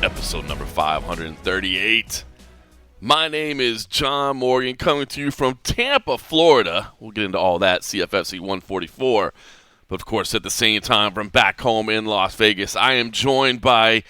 episode number 538. My name is John Morgan, coming to you from Tampa, Florida. We'll get into all that, CFFC 144. But, of course, at the same time, from back home in Las Vegas, I am joined by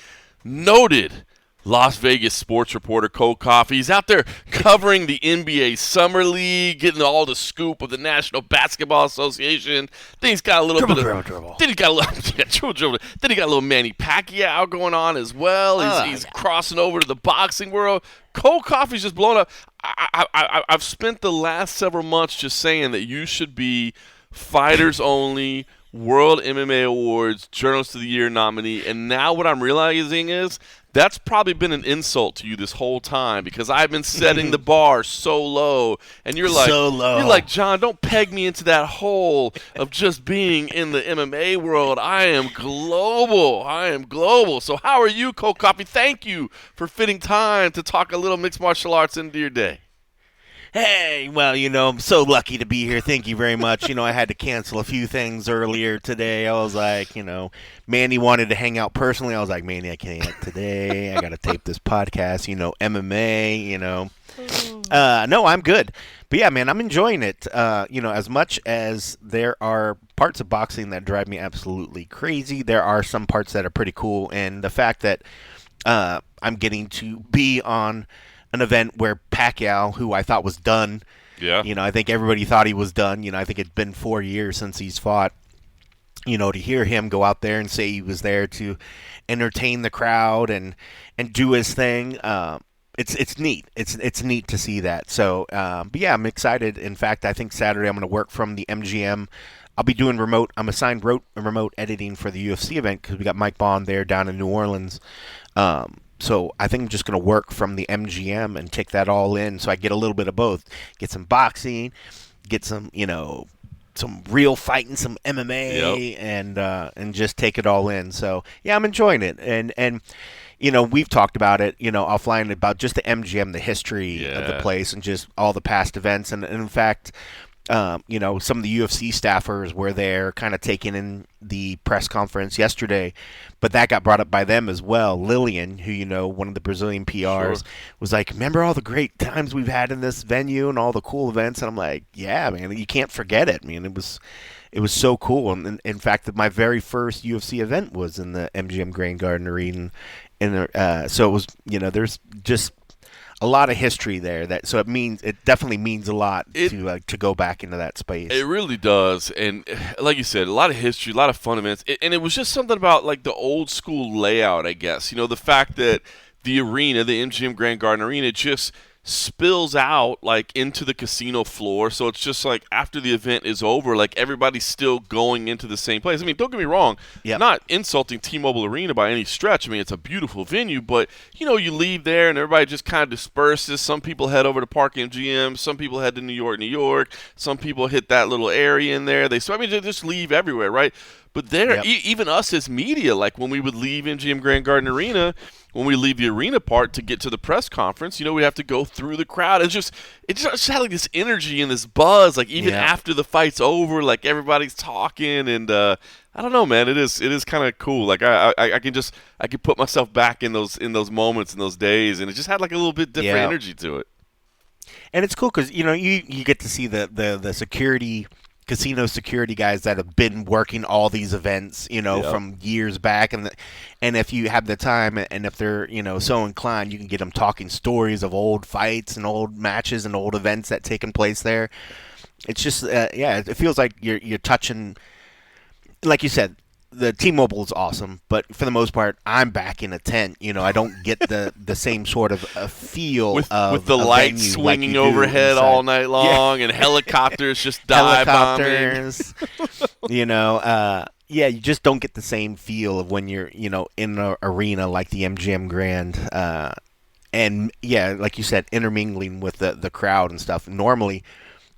noted Las Vegas sports reporter Cole Coffey. He's out there covering the NBA Summer League, getting all the scoop of the National Basketball Association. Then he's got a little dribble. Then he got a little dribble. Then he got a little Manny Pacquiao going on as well. He's crossing over to the boxing world. Cole Coffey's just blown up. I've spent the last several months just saying that you should be Fighters Only World MMA Awards Journalist of the Year nominee, and now what I'm realizing is that's probably been an insult to you this whole time because I've been setting the bar so low, and you're like, John, don't peg me into that hole of just being in the MMA world. I am global. So how are you, Cole Coffey? Thank you for fitting time to talk a little mixed martial arts into your day. Hey, well, I'm so lucky to be here. Thank you very much. I had to cancel a few things earlier today. I was like, Manny wanted to hang out personally. I was like, Manny, I can't today. I got to tape this podcast, MMA, No, I'm good. But yeah, man, I'm enjoying it. As much as there are parts of boxing that drive me absolutely crazy, there are some parts that are pretty cool. And the fact that I'm getting to be on an event where Pacquiao, who I thought was done, I think everybody thought he was done. I think it'd been 4 years since he's fought. To hear him go out there and say he was there to entertain the crowd and do his thing, it's neat. It's neat to see that. So, but yeah, I'm excited. In fact, I think Saturday I'm going to work from the MGM. I'll be doing remote. I'm assigned remote editing for the UFC event because we got Mike Bond there down in New Orleans. So I think I'm just going to work from the MGM and take that all in so I get a little bit of both. Get some boxing, get some, some real fighting, some MMA, and just take it all in. So, yeah, I'm enjoying it. And we've talked about it, offline about just the MGM, the history of the place and just all the past events. And in fact, some of the UFC staffers were there kind of taking in the press conference yesterday, but that got brought up by them as well. Lillian, who, one of the Brazilian PRs, was like, remember all the great times we've had in this venue and all the cool events? And I'm like, yeah, man, you can't forget it. I mean, it was so cool. And in fact, my very first UFC event was in the MGM Grand Garden Arena. So it was, there's just a lot of history there. It definitely means a lot to go back into that space. It really does, and like you said, a lot of history, a lot of fun events, and it was just something about like the old school layout, I guess. The fact that the arena, the MGM Grand Garden Arena, just spills out like into the casino floor, so it's just like after the event is over, like everybody's still going into the same place. I mean, don't get me wrong, not insulting T-Mobile Arena by any stretch. I mean, it's a beautiful venue, but you leave there and everybody just kind of disperses. Some people head over to Park MGM, some people head to New York, some people hit that little area in there. They just leave everywhere, right? But even us as media, like when we would leave MGM Grand Garden Arena, when we leave the arena part to get to the press conference, we have to go through the crowd. It just had like this energy and this buzz, like even after the fight's over, like everybody's talking, and I don't know, man, it is kind of cool. Like I can put myself back in those moments, in those days, and it just had like a little bit different energy to it. And it's cool because you get to see the security. Casino security guys that have been working all these events, from years back, and if you have the time and if they're so inclined, you can get them talking stories of old fights and old matches and old events that taken place there. It's just it feels like you're touching, like you said. The T-Mobile is awesome, but for the most part, I'm back in a tent. I don't get the same sort of feel with the lights swinging overhead all night long and helicopters just dive bombing. You just don't get the same feel of when you're in an arena like the MGM Grand. And like you said, intermingling with the crowd and stuff. Normally,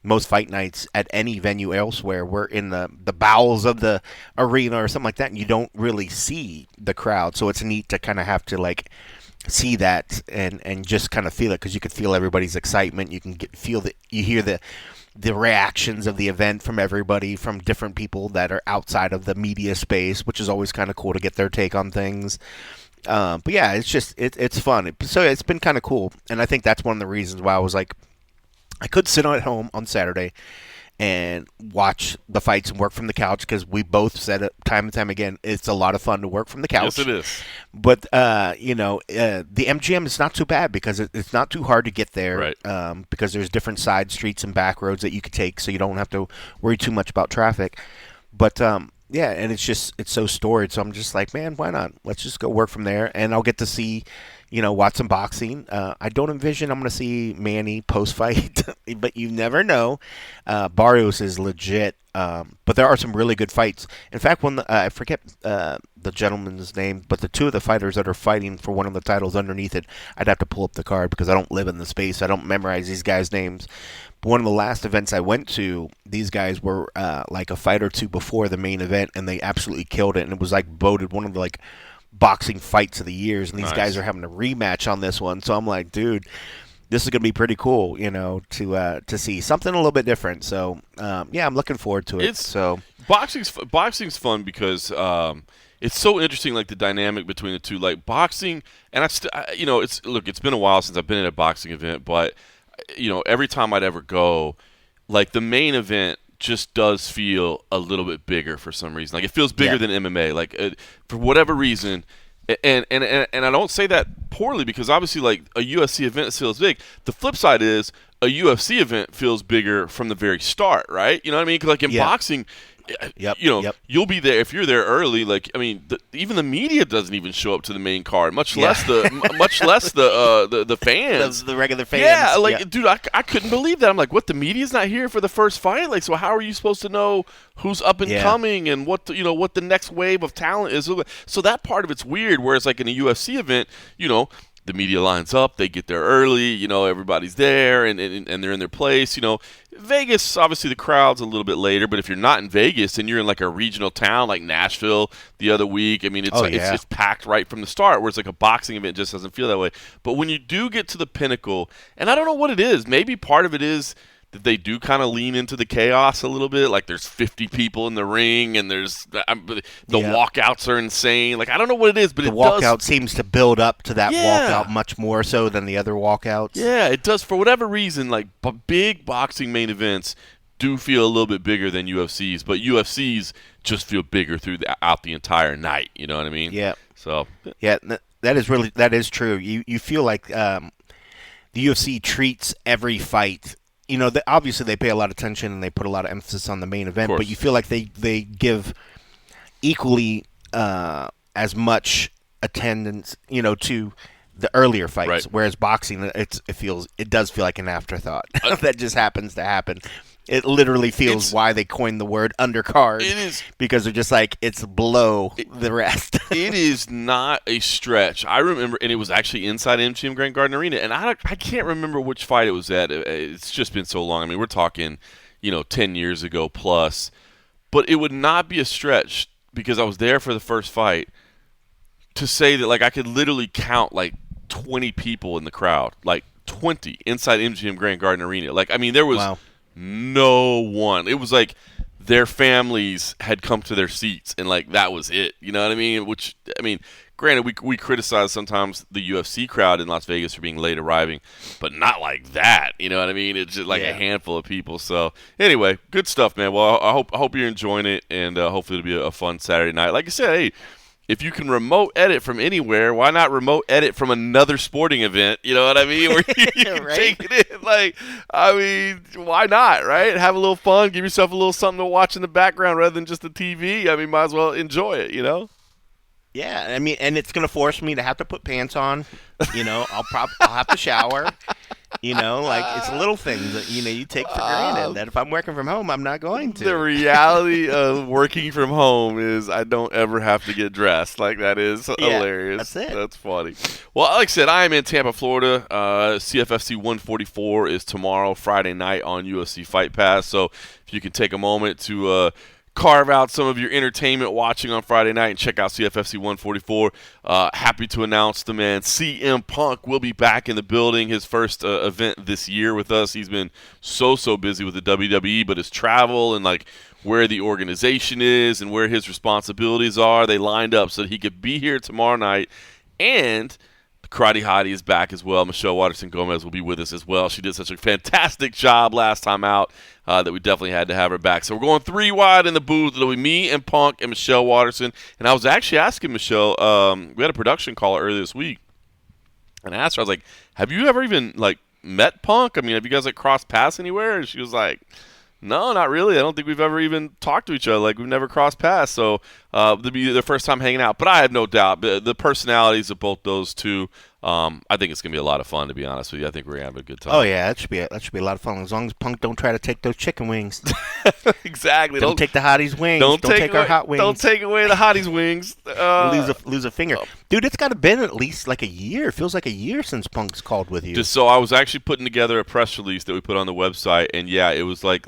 most fight nights at any venue elsewhere, we're in the bowels of the arena or something like that, and you don't really see the crowd. So it's neat to kind of have to like see that and just kind of feel it, because you could feel everybody's excitement. You can you hear the reactions of the event from everybody, from different people that are outside of the media space, which is always kind of cool to get their take on things. But yeah, it's just it's fun. So it's been kind of cool, and I think that's one of the reasons why I was like, I could sit at home on Saturday and watch the fights and work from the couch because we both said it time and time again. It's a lot of fun to work from the couch. Yes, it is. But the MGM is not too bad because it's not too hard to get there. Right. Because there's different side streets and back roads that you could take, so you don't have to worry too much about traffic. But yeah, and it's so storied. So I'm just like, man, why not? Let's just go work from there, and I'll get to see, watch some boxing. I don't envision I'm going to see Manny post fight, but you never know. Barrios is legit, but there are some really good fights. In fact, I forget the gentleman's name, but the two of the fighters that are fighting for one of the titles underneath it, I'd have to pull up the card because I don't live in the space. I don't memorize these guys' names. But one of the last events I went to, these guys were like a fight or two before the main event, and they absolutely killed it. And it was like voted one of the like boxing fights of the years. And these guys are having a rematch on this one. So I'm like, dude, this is gonna be pretty cool, to see something a little bit different. So yeah, I'm looking forward to it. Boxing's fun because it's so interesting, like the dynamic between the two. Like boxing, and it's been a while since I've been at a boxing event, but every time I'd ever go, like the main event just does feel a little bit bigger for some reason. Like it feels bigger than MMA. Like for whatever reason, and I don't say that poorly because obviously like a UFC event feels big. The flip side is a UFC event feels bigger from the very start, right? You know what I mean? 'Cause like in boxing. You'll be there if you're there early. Like, I mean, even the media doesn't even show up to the main card, much less the fans, the regular fans. Yeah, dude, I couldn't believe that. I'm like, what? The media's not here for the first fight? Like, so how are you supposed to know who's up and coming and what the next wave of talent is? So that part of it's weird. Whereas like in a UFC event, the media lines up, they get there early, everybody's there and they're in their place, Vegas, obviously the crowd's a little bit later, but if you're not in Vegas and you're in like a regional town like Nashville the other week, I mean, it's packed right from the start, whereas like a boxing event just doesn't feel that way. But when you do get to the pinnacle, and I don't know what it is, maybe part of it is that they do kind of lean into the chaos a little bit. Like there's 50 people in the ring, and there's the walkouts are insane. Like I don't know what it is, but the walkout seems to build up to that walkout much more so than the other walkouts. Yeah, it does for whatever reason. Like big boxing main events do feel a little bit bigger than UFCs, but UFCs just feel bigger throughout the entire night. You know what I mean? Yeah. So yeah, that is true. You feel like the UFC treats every fight. Obviously they pay a lot of attention and they put a lot of emphasis on the main event, but you feel like they give equally as much attendance, to the earlier fights. Right. Whereas boxing, it does feel like an afterthought that just happens to happen. It literally feels why they coined the word undercard. It is because they're just like it's below the rest. It is not a stretch. I remember, and it was actually inside MGM Grand Garden Arena, and I can't remember which fight it was at. It's just been so long. I mean, we're talking, 10 years ago plus. But it would not be a stretch because I was there for the first fight to say that like I could literally count like 20 people in the crowd, like 20 inside MGM Grand Garden Arena. Like I mean, there was no one. It was like their families had come to their seats, and like that was it. You know what I mean? Which I mean, granted, we criticize sometimes the UFC crowd in Las Vegas for being late arriving, but not like that. You know what I mean? It's just like a handful of people. So anyway, good stuff, man. Well, I hope you're enjoying it, and hopefully it'll be a fun Saturday night. Like I said, hey. If you can remote edit from anywhere, why not remote edit from another sporting event? You know what I mean? Where you can take it in. Like, I mean, why not, right? Have a little fun. Give yourself a little something to watch in the background rather than just the TV. I mean, might as well enjoy it, Yeah, I mean, and it's going to force me to have to put pants on. I'll have to shower. Like it's little things that you take for granted. That if I'm working from home, I'm not going to. The reality of working from home is I don't ever have to get dressed. Like that is hilarious. That's it. That's funny. Well, like I said, I am in Tampa, Florida. CFFC 144 is tomorrow, Friday night on UFC Fight Pass. So if you can take a moment to carve out some of your entertainment watching on Friday night and check out CFFC 144. Happy to announce the man CM Punk will be back in the building. His first event this year with us. He's been so busy with the WWE, but his travel and like where the organization is and where his responsibilities are, they lined up so that he could be here tomorrow night And the Karate Hottie is back as well. Michelle Watterson Gomez will be with us as well. She did such a fantastic job last time out that we definitely had to have her back. So we're going 3 wide in the booth. It'll be me and Punk and Michelle Watterson. And I was actually asking Michelle, we had a production call earlier this week, and I asked her, I was like, have you ever even, like, met Punk? I mean, have you guys, like, crossed paths anywhere? And she was like, no, not really. I don't think we've ever even talked to each other. Like, we've never crossed paths. So it'll be their first time hanging out. But I have no doubt the personalities of both those two, I think it's going to be a lot of fun, to be honest with you. I think we're going to have a good time. Oh, yeah, that should be a lot of fun. As long as Punk don't try to take those chicken wings. Exactly. Don't take the Hottie's wings. Don't take our hot wings. Don't take away the Hottie's wings. Lose a finger. Dude, it's got to been at least like a year. It feels like a year since Punk's called with you. So I was actually putting together a press release that we put on the website, and yeah, it was like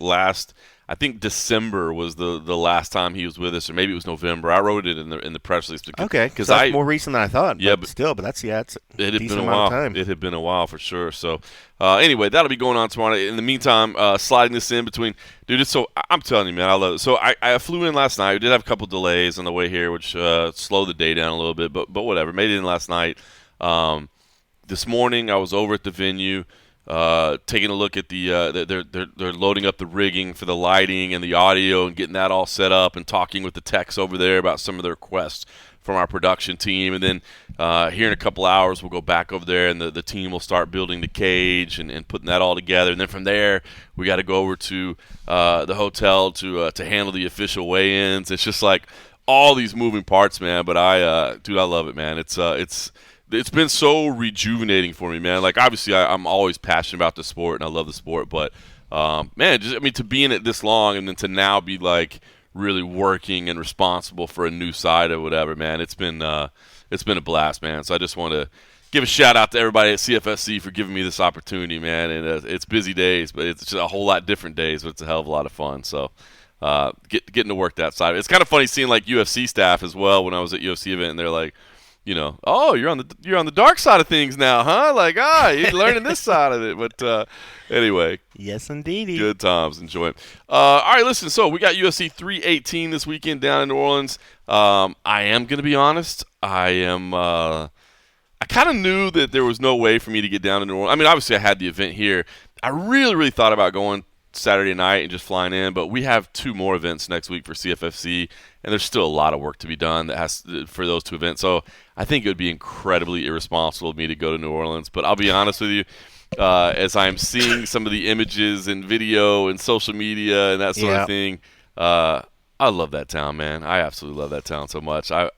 I think December was the last time he was with us, or maybe it was November. I wrote it in the press release because that's more recent than I thought. Yeah, but it's it had decent been a amount while. of time. It had been a while for sure. So anyway, that'll be going on tomorrow. In the meantime, sliding this in between, dude. I'm telling you, man, I love it. So I flew in last night. We did have a couple delays on the way here, which slowed the day down a little bit, but whatever. Made it in last night. This morning I was over at the venue. Taking a look at they're loading up the rigging for the lighting and the audio and getting that all set up and talking with the techs over there about some of the requests from our production team. And then here in a couple hours we'll go back over there and the team will start building the cage and putting that all together. And then from there we got to go over to the hotel to handle the official weigh-ins. It's just like all these moving parts, man. But I love it, man. It's been so rejuvenating for me, man. Like, obviously, I'm always passionate about the sport, and I love the sport. But, man, to be in it this long and then to now be, like, really working and responsible for a new side or whatever, man, it's been a blast, man. So I just want to give a shout-out to everybody at CFFC for giving me this opportunity, man. And it's busy days, but it's just a whole lot different days, but it's a hell of a lot of fun. So getting to work that side. It's kind of funny seeing, like, UFC staff as well when I was at UFC event, and they're like, oh, you're on the dark side of things now, huh? Like, you're learning this side of it. But anyway, yes, indeed. Good times, enjoy it. All right, listen. So we got UFC 318 this weekend down in New Orleans. I am gonna be honest. I kind of knew that there was no way for me to get down to New Orleans. I mean, obviously, I had the event here. I really, really thought about going Saturday night and just flying in, but we have 2 more events next week for CFFC, and there's still a lot of work to be done for those 2 events. So I think it would be incredibly irresponsible of me to go to New Orleans. But I'll be honest with you, as I'm seeing some of the images and video and social media and that sort of thing, I love that town, man. I absolutely love that town so much. I'm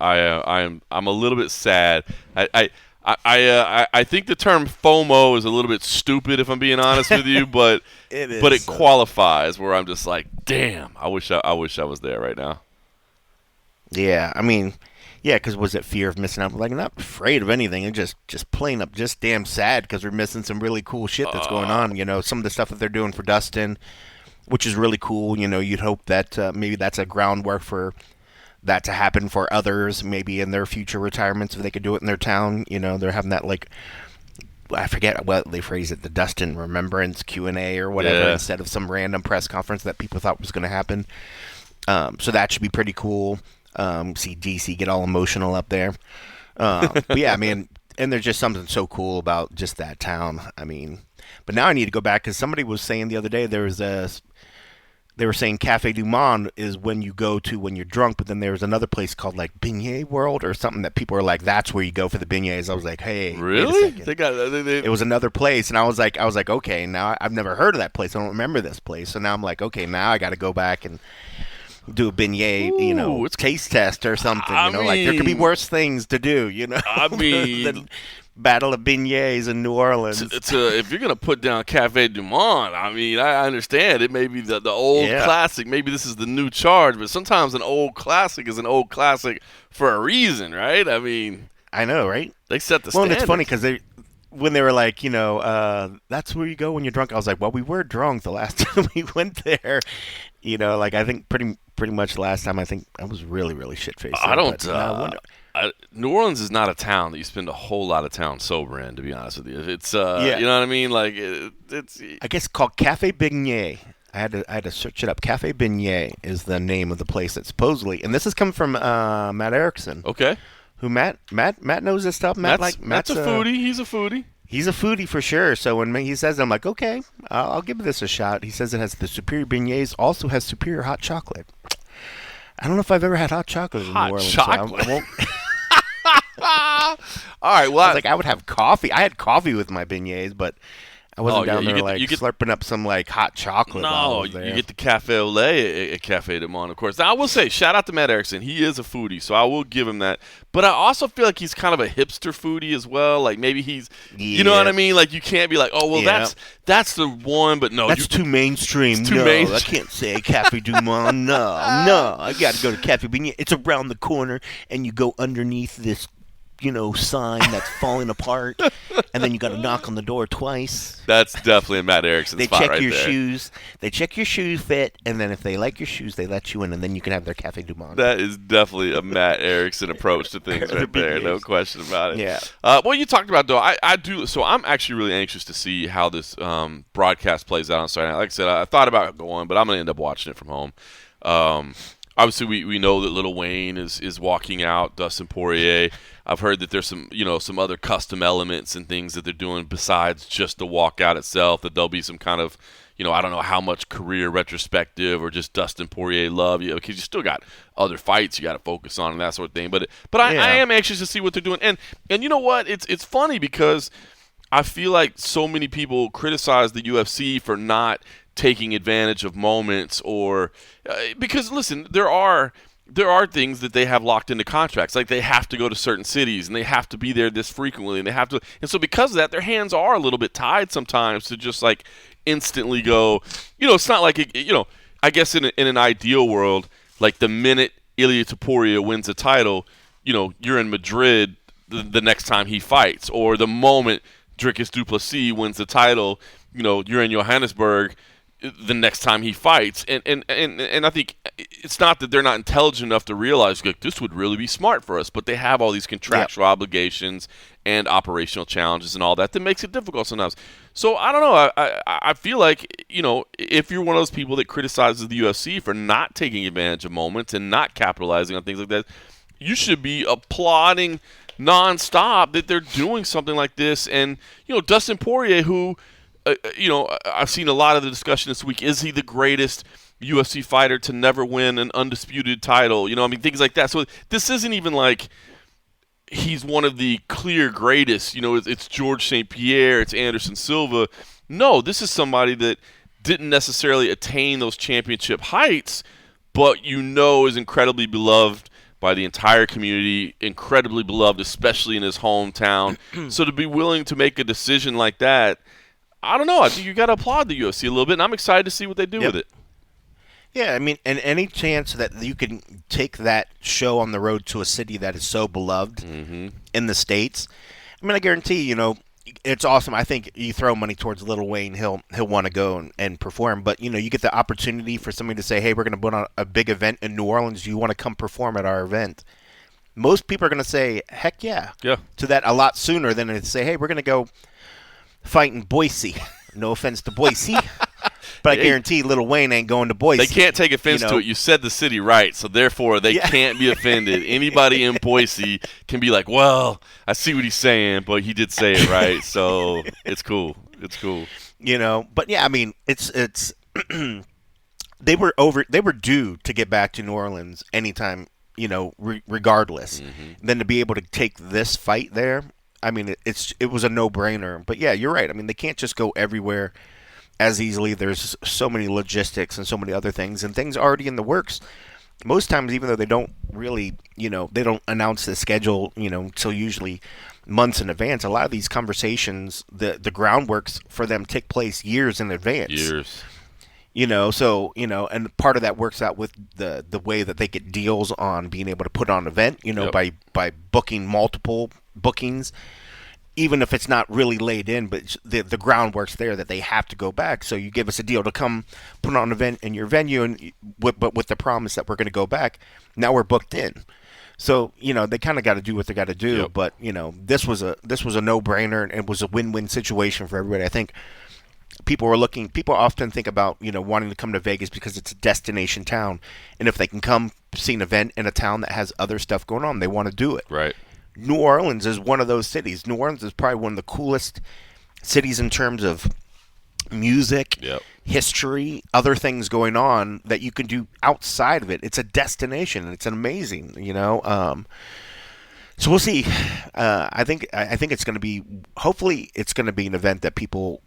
a little bit sad. I think the term FOMO is a little bit stupid, if I'm being honest with you, but it qualifies where I'm just like, damn, I wish I was there right now. Yeah, I mean, because was it fear of missing out? Like, I'm not afraid of anything. It's just plain up, just damn sad because we're missing some really cool shit that's going on. Some of the stuff that they're doing for Dustin, which is really cool. You'd hope that maybe that's a groundwork for that to happen for others, maybe in their future retirements if they could do it in their town. They're having that, like, I forget what they phrase it, the Dustin Remembrance Q&A or whatever, instead of some random press conference that people thought was going to happen. So that should be pretty cool. See DC get all emotional up there. But yeah, I mean, and there's just something so cool about just that town. I mean, but now I need to go back because somebody was saying the other day they were saying Cafe Du Monde is when you go to when you're drunk, but then there's another place called like Beignet World or something that people are like, that's where you go for the beignets. I was like, hey, really? It was another place, and I was like, okay, now I've never heard of that place. I don't remember this place, so now I'm like, okay, now I got to go back and do a beignet, it's taste test or something. Like there could be worse things to do, I mean, than Battle of Beignets in New Orleans. If you're gonna put down Cafe Du Monde, I mean, I understand it may be the old classic. Maybe this is the new charge, but sometimes an old classic is an old classic for a reason, right? I mean, I know, right? They set the standard. Well, and it's funny because when they were like, that's where you go when you're drunk. I was like, well, we were drunk the last time we went there. Like I think pretty much last time I think I was really, really shit-faced. New Orleans is not a town that you spend a whole lot of time sober in, to be honest with you. It's you know what I mean? Like it's I guess called Cafe Beignet. I had to search it up. Cafe Beignet is the name of the place that supposedly, and this is coming from Matt Erickson. Okay. Who Matt knows this stuff. Matt's a foodie. He's a foodie. He's a foodie for sure. So when he says that, I'm like, okay, I'll give this a shot. He says it has the superior beignets, also has superior hot chocolate. I don't know if I've ever had hot chocolate in New Orleans. Chocolate. So I won't. All right. Well, I was like, I would have coffee. I had coffee with my beignets, but I wasn't down there slurping up some like hot chocolate. No, you get the cafe au lait at Cafe du Monde, of course. Now, I will say, shout out to Matt Erickson. He is a foodie, so I will give him that. But I also feel like he's kind of a hipster foodie as well. Like maybe he's, you know what I mean? Like you can't be like, oh, well, that's the one, but no. That's too mainstream. It's too mainstream. I can't say Cafe du Monde. No, I got to go to Cafe Beignet. It's around the corner, and you go underneath this sign that's falling apart, and then you got to knock on the door twice. That's definitely a Matt Erickson spot right there. They check your shoes. They check your shoe fit, and then if they like your shoes, they let you in, and then you can have their Cafe du Monde. That is definitely a Matt Erickson approach to things right there. No question about it. Yeah. Well, you talked about, though, I do. So I'm actually really anxious to see how this broadcast plays out on Saturday night. Like I said, I thought about going, but I'm going to end up watching it from home. Obviously, we know that Lil Wayne is walking out, Dustin Poirier. I've heard that there's some other custom elements and things that they're doing besides just the walkout itself, that there'll be some kind of, I don't know how much career retrospective or just Dustin Poirier love, because you still got other fights you got to focus on and that sort of thing. But I am anxious to see what they're doing. And you know what? It's funny because I feel like so many people criticize the UFC for not taking advantage of moments or because listen, there are things that they have locked into contracts, like they have to go to certain cities and they have to be there this frequently and so because of that, their hands are a little bit tied sometimes to just like instantly go. It's not like I guess in an ideal world, like the minute Ilia Topuria wins a title, you're in Madrid the next time he fights, or the moment Dricus du Plessis wins the title, you're in Johannesburg the next time he fights. And I think it's not that they're not intelligent enough to realize like this would really be smart for us, but they have all these contractual obligations and operational challenges and all that makes it difficult sometimes. So I don't know. I feel like, if you're one of those people that criticizes the UFC for not taking advantage of moments and not capitalizing on things like that, you should be applauding nonstop that they're doing something like this. And, Dustin Poirier, who, I've seen a lot of the discussion this week. Is he the greatest UFC fighter to never win an undisputed title? Things like that. So this isn't even like he's one of the clear greatest. It's George St. Pierre, it's Anderson Silva. No, this is somebody that didn't necessarily attain those championship heights, but is incredibly beloved by the entire community, incredibly beloved, especially in his hometown. So to be willing to make a decision like that, I don't know. I think you got to applaud the UFC a little bit, and I'm excited to see what they do with it. Yeah, and any chance that you can take that show on the road to a city that is so beloved in the States, I guarantee, it's awesome. I think you throw money towards Lil Wayne, he'll want to go and perform. But, you get the opportunity for somebody to say, hey, we're going to put on a big event in New Orleans. Do you want to come perform at our event? Most people are going to say, heck yeah, to that a lot sooner than to say, hey, we're going to go fight in Boise. No offense to Boise, but I guarantee Lil Wayne ain't going to Boise. They can't take offense to it. You said the city right, so therefore they can't be offended. Anybody in Boise can be like, well, I see what he's saying, but he did say it right, so it's cool. It's cool. But yeah, it's they were due to get back to New Orleans anytime, regardless. Then to be able to take this fight there, it was a no-brainer. But yeah, you're right. they can't just go everywhere as easily. There's so many logistics and so many other things, and things already in the works. Most times, even though they don't really, they don't announce the schedule, until usually months in advance. A lot of these conversations, the groundworks for them take place years in advance. Years. And part of that works out with the way that they get deals on being able to put on an event, by booking multiple bookings, even if it's not really laid in, but the groundwork's there that they have to go back. So you give us a deal to come put on an event in your venue, and but with the promise that we're going to go back. Now we're booked in. So, they kind of got to do what they got to do. Yep. But, this was a no-brainer, and it was a win-win situation for everybody. I think people often think about, wanting to come to Vegas because it's a destination town. And if they can come see an event in a town that has other stuff going on, they want to do it. Right. New Orleans is one of those cities. New Orleans is probably one of the coolest cities in terms of music, Yep. history, other things going on that you can do outside of it. It's a destination. It's amazing, So we'll see. I think it's going to be. Hopefully, it's going to be an event that people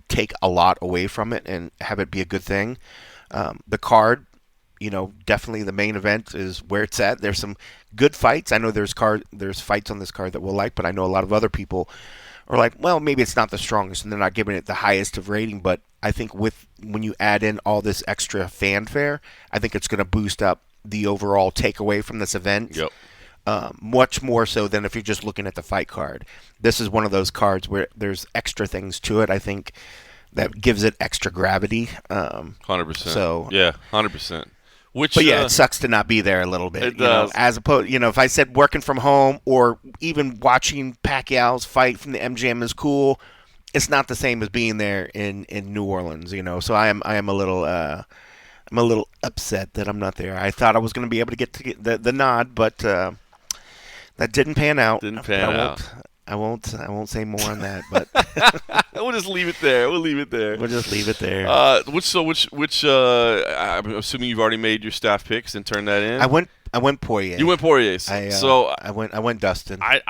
take a lot away from it and have it be a good thing. The card, definitely the main event is where it's at. There's some good fights. I know there's fights on this card that we'll like, but I know a lot of other people are like, well, maybe it's not the strongest, and they're not giving it the highest of rating. But I think when you add in all this extra fanfare, I think it's going to boost up the overall takeaway from this event. Yep. Much more so than if you're just looking at the fight card. This is one of those cards where there's extra things to it. I think that gives it extra gravity. 100%. So yeah, 100%. But yeah, it sucks to not be there a little bit. It does. As opposed, if I said working from home or even watching Pacquiao's fight from the MGM is cool, it's not the same as being there in New Orleans. So I am a little upset that I'm not there. I thought I was going to be able to get the nod, but that didn't pan out. I won't say more on that, but we'll just leave it there. We'll just leave it there. I'm assuming you've already made your staff picks and turned that in. I went Poirier. You went Poirier. I went Dustin. I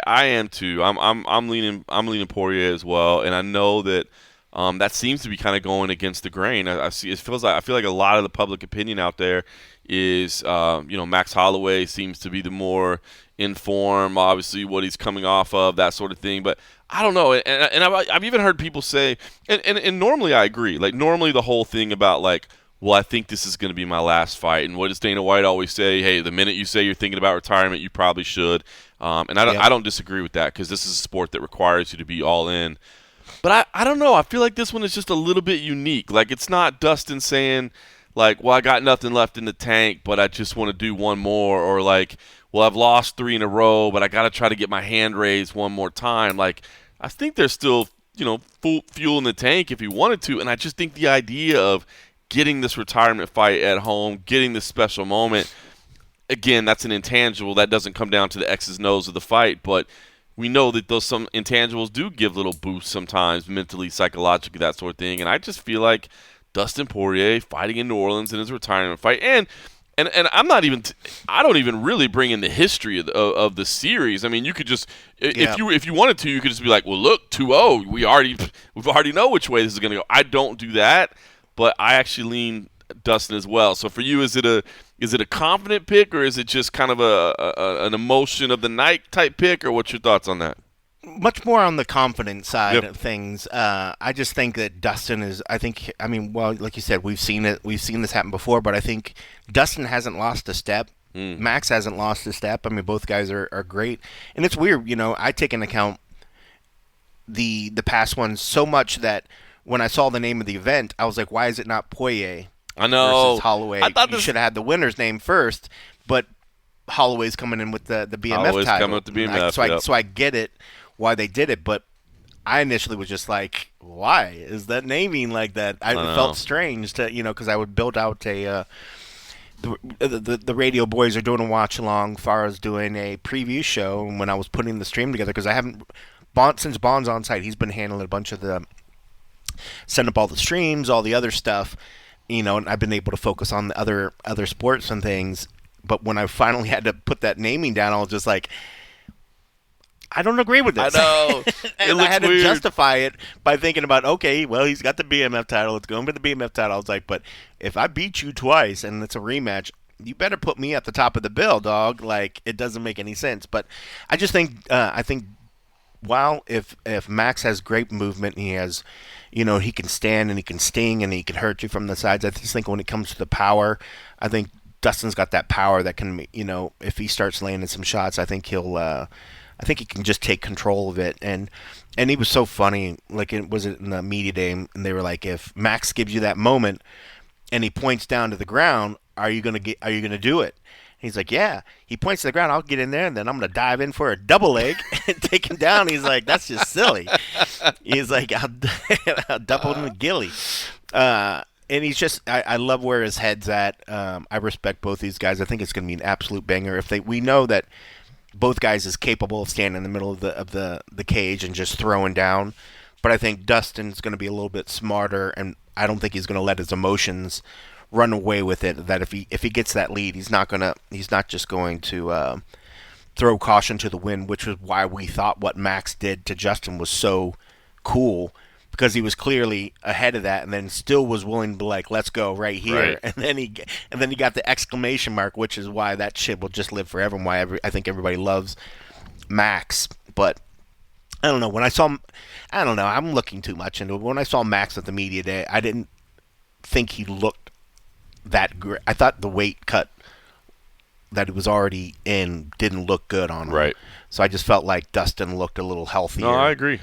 am too. I'm leaning Poirier as well, and I know that that seems to be kind of going against the grain. I feel like a lot of the public opinion out there is Max Holloway seems to be the more in form, obviously what he's coming off of, that sort of thing. But I don't know, and I've even heard people say, and normally I agree. Like normally the whole thing about like, well, I think this is going to be my last fight, and what does Dana White always say? Hey, the minute you say you're thinking about retirement, you probably should. And I don't disagree with that because this is a sport that requires you to be all in. But I don't know. I feel like this one is just a little bit unique. Like it's not Dustin saying like, well, I got nothing left in the tank, but I just want to do one more, or like, well, I've lost 3 in a row, but I got to try to get my hand raised one more time. Like, I think there's still, full fuel in the tank if he wanted to, and I just think the idea of getting this retirement fight at home, getting this special moment, again, that's an intangible. That doesn't come down to the X's and O's of the fight, but we know that some intangibles do give little boosts sometimes, mentally, psychologically, that sort of thing, and I just feel like Dustin Poirier fighting in New Orleans in his retirement fight, and I'm not even I don't even really bring in the history of the series. I mean, you could just if you wanted to, you could just be like, well, look, 2-0. We already know which way this is going to go. I don't do that, but I actually lean Dustin as well. So for you, is it a confident pick, or is it just kind of an emotion of the night type pick, or what's your thoughts on that? Much more on the confident side of things. I just think that Dustin is. Well, like you said, we've seen it. We've seen this happen before, but I think Dustin hasn't lost a step. Max hasn't lost a step. I mean, both guys are great, and it's weird. I take into account the past ones so much that when I saw the name of the event, I was like, why is it not Poirier? I know. Versus Holloway. I thought you should have had the winner's name first, but Holloway's coming in with the BMF Holloway's title. coming with the BMF. So I get it why they did it, but I initially was just like, why is that naming like that? I felt strange to because I would build out the radio boys are doing a watch along, Farah's doing a preview show, and when I was putting the stream together, because I haven't since Bond's on site, he's been handling a bunch of the setting up all the streams, all the other stuff, and I've been able to focus on the other sports and things. But when I finally had to put that naming down, I was just like, I don't agree with this. I know. And I had to justify it by thinking about, okay, well, he's got the BMF title. It's going for the BMF title. I was like, but if I beat you twice and it's a rematch, you better put me at the top of the bill, dog. Like, it doesn't make any sense. But I just think, while if Max has great movement, he has, he can stand and he can sting and he can hurt you from the sides. I just think when it comes to the power, I think Dustin's got that power that can, if he starts landing some shots, I think he can just take control of it. And he was so funny. Like, it was in the media day, and they were like, if Max gives you that moment and he points down to the ground, are you gonna do it? He's like, yeah. He points to the ground. I'll get in there, and then I'm gonna dive in for a double leg and take him down. He's like, that's just silly. He's like, I'll double him with Gilly. And he's just, I love where his head's at. I respect both these guys. I think it's going to be an absolute banger. We know that both guys is capable of standing in the middle of the cage and just throwing down. But I think Dustin's going to be a little bit smarter, and I don't think he's going to let his emotions run away with it. That if he gets that lead, he's not just going to throw caution to the wind, which was why we thought what Max did to Justin was so cool, because he was clearly ahead of that and then still was willing to be like, let's go right here. Right. And then he got the exclamation mark, which is why that shit will just live forever and why I think everybody loves Max. But I don't know. I'm looking too much into it. When I saw Max at the media day, I didn't think he looked that great. I thought the weight cut that it was already in didn't look good on him. Right. So I just felt like Dustin looked a little healthier. No, I agree.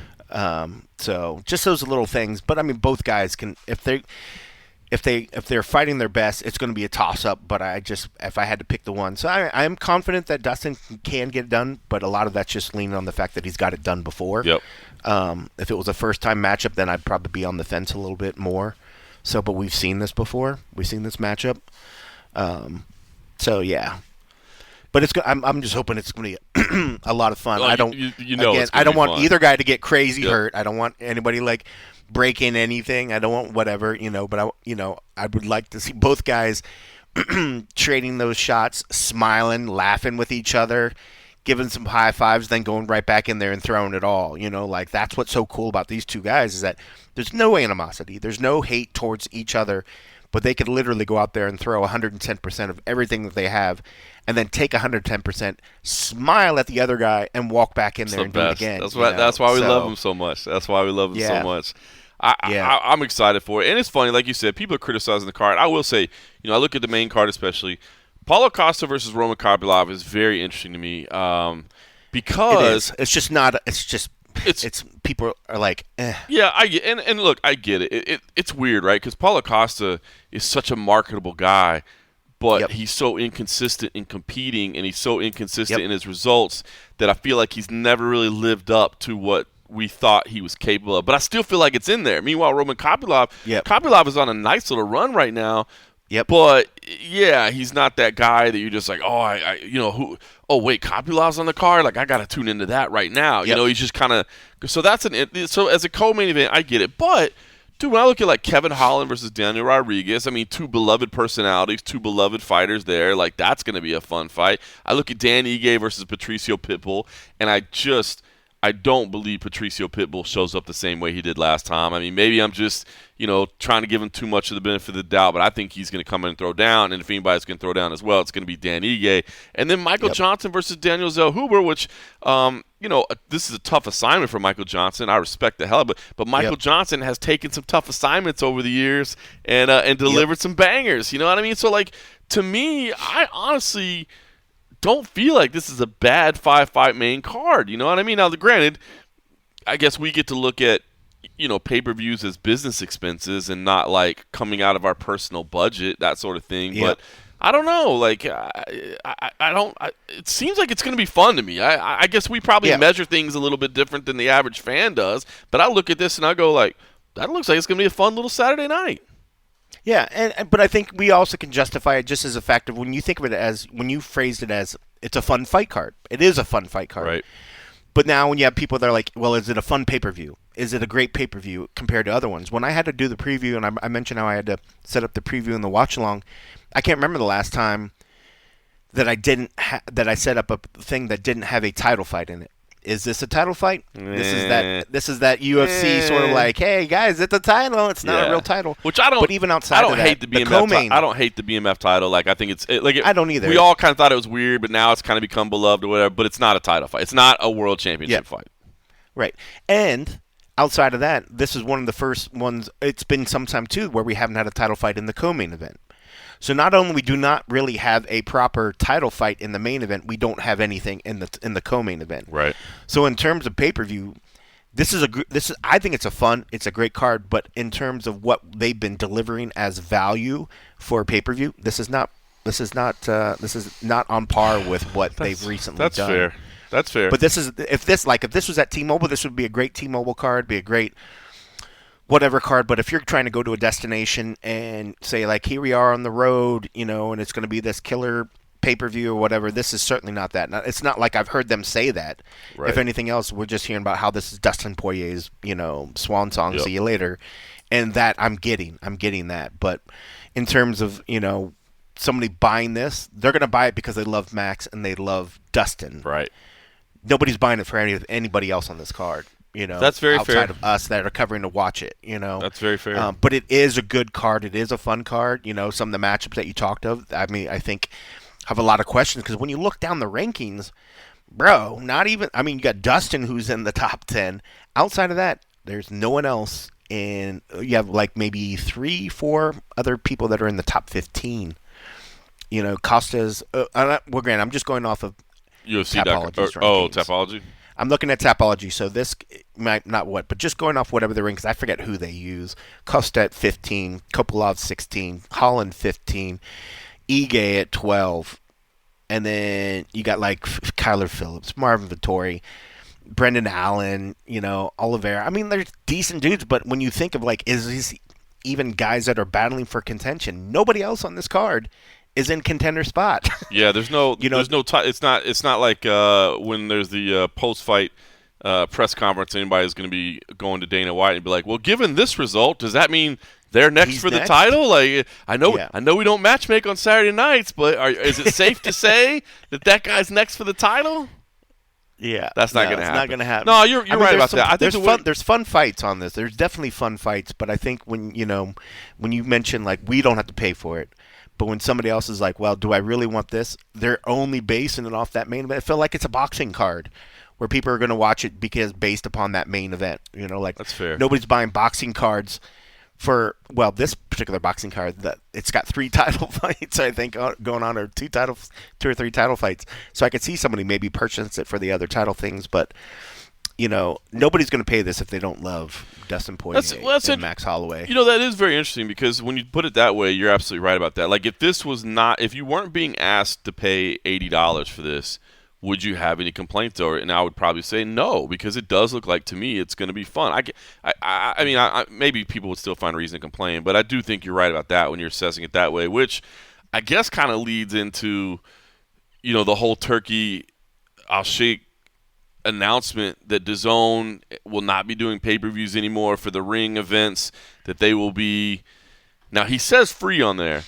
So just those little things. But I mean, both guys can, if they're fighting their best, it's going to be a toss up. But if I had to pick the one, so I am confident that Dustin can get it done. But a lot of that's just leaning on the fact that he's got it done before. Yep. If it was a first time matchup, then I'd probably be on the fence a little bit more. So, but we've seen this before. We've seen this matchup. So yeah. But I'm just hoping it's going to be a lot of fun. Well, I don't. I don't want either guy to get crazy hurt. I don't want anybody like breaking anything. I don't want whatever, But I would like to see both guys trading those shots, smiling, laughing with each other, giving some high fives, then going right back in there and throwing it all. Like that's what's so cool about these two guys is that there's no animosity, there's no hate towards each other, but they could literally go out there and throw 110% of everything that they have. And then take 110%, smile at the other guy, and walk back in there and do it again. That's why we love him so much. That's why we love him so much. I'm excited for it. And it's funny, like you said, people are criticizing the card. I will say, I look at the main card especially. Paulo Costa versus Roman Kopylov is very interesting to me because it's just not. It's people are like, eh. Yeah, I get and look, I get it. It's weird, right? Because Paulo Costa is such a marketable guy. But he's so inconsistent in competing, and he's so inconsistent in his results that I feel like he's never really lived up to what we thought he was capable of. But I still feel like it's in there. Meanwhile, Roman Kopylov, Kopylov is on a nice little run right now. Yep. But yeah, he's not that guy that you're just like, wait, Kopylov's on the card. Like I got to tune into that right now. He's just kind of. So so as a co-main event, I get it, but. Dude, when I look at like Kevin Holland versus Daniel Rodriguez, I mean, two beloved personalities, two beloved fighters there. Like, that's going to be a fun fight. I look at Dan Ige versus Patricio Pitbull, and I don't believe Patricio Pitbull shows up the same way he did last time. I mean, maybe I'm just, trying to give him too much of the benefit of the doubt, but I think he's going to come in and throw down, and if anybody's going to throw down as well, it's going to be Dan Ige. And then Michael Johnson versus Daniel Zellhuber, which, this is a tough assignment for Michael Johnson. I respect the hell of it, but Michael Johnson has taken some tough assignments over the years and delivered some bangers. You know what I mean? So, like, to me, I honestly don't feel like this is a bad 5-fight main card. You know what I mean? Now, granted, I guess we get to look at pay-per-views as business expenses and not like coming out of our personal budget, that sort of thing. But I don't know. Like, I don't. It seems like it's going to be fun to me. I guess we probably measure things a little bit different than the average fan does. But I look at this and I go like, that looks like it's going to be a fun little Saturday night. Yeah, but I think we also can justify it just as a fact of when you think of it as when you phrased it as it's a fun fight card. It is a fun fight card. Right. But now when you have people that are like, well, is it a fun pay-per-view? Is it a great pay-per-view compared to other ones? When I had to do the preview, and I mentioned how I had to set up the preview and the watch-along, I can't remember the last time that I set up a thing that didn't have a title fight in it. Is this a title fight? This is that UFC sort of like, hey guys, it's a title. It's not a real title. Which I don't. But even outside of that, hate the BMF. I don't hate the BMF title. Like I think I don't either. We all kind of thought it was weird, but now it's kind of become beloved or whatever. But it's not a title fight. It's not a world championship fight. Right. And outside of that, this is one of the first ones. It's been some time too where we haven't had a title fight in the co-main event. So not only we do not really have a proper title fight in the main event, we don't have anything in the co-main event. Right. So in terms of pay-per-view, I think it's a great card, but in terms of what they've been delivering as value for pay-per-view, this is not on par with what they've recently done. That's fair. But if this was at T-Mobile, this would be a great T-Mobile card, be a great whatever card. But if you're trying to go to a destination and say like, here we are on the road, and it's going to be this killer pay-per-view or whatever. This is certainly not that. It's not like I've heard them say that. Right. If anything else, we're just hearing about how this is Dustin Poirier's, swan song. Yep. See you later, and that I'm getting that. But in terms of somebody buying this, they're going to buy it because they love Max and they love Dustin. Right. Nobody's buying it for anybody else on this card. That's very outside fair. of us that are covering to watch it. That's very fair. But it is a good card. It is a fun card. Some of the matchups that you talked of, I think have a lot of questions because when you look down the rankings, bro, not even. You got Dustin who's in the top 10. Outside of that, there's no one else. And you have like maybe 3-4 other people that are in the top 15. Costa's. Granted, I'm just going off of UFC. Tapology. I'm looking at Tapology, so this might not but just going off whatever they're in, because I forget who they use. Costa at 15, Kopolov 16, Holland 15, Ige at 12, and then you got like Kyler Phillips, Marvin Vettori, Brendan Allen, Oliveira. They're decent dudes, but when you think of is these even guys that are battling for contention, nobody else on this card is in contender spot. Yeah, there's no, it's not like when there's the post-fight press conference, anybody's going to be going to Dana White and be like, well, given this result, does that mean they're next for the title? Like, I know we don't matchmake on Saturday nights, but is it safe to say that guy's next for the title? Yeah, that's not going to happen. It's not going to happen. No, you're right about that. I think there's fun fights on this. There's definitely fun fights, but I think when you mention we don't have to pay for it. But when somebody else is like, well, do I really want this? They're only basing it off that main event. I feel like it's a boxing card where people are going to watch it based upon that main event. That's fair. Nobody's buying boxing cards for, this particular boxing card that it's got 3 title fights, I think, going on, or 2 or 3 title fights. So I could see somebody maybe purchase it for the other title things, but nobody's going to pay this if they don't love Dustin Poirier and Max Holloway. That is very interesting because when you put it that way, you're absolutely right about that. Like, if you weren't being asked to pay $80 for this, would you have any complaints over it? And I would probably say no, because it does look like, to me, it's going to be fun. Maybe people would still find a reason to complain, but I do think you're right about that when you're assessing it that way, which I guess kind of leads into, the whole Turkey Al-Sheikh announcement that DAZN will not be doing pay-per-views anymore for the ring events, that they will be – now, he says free on there,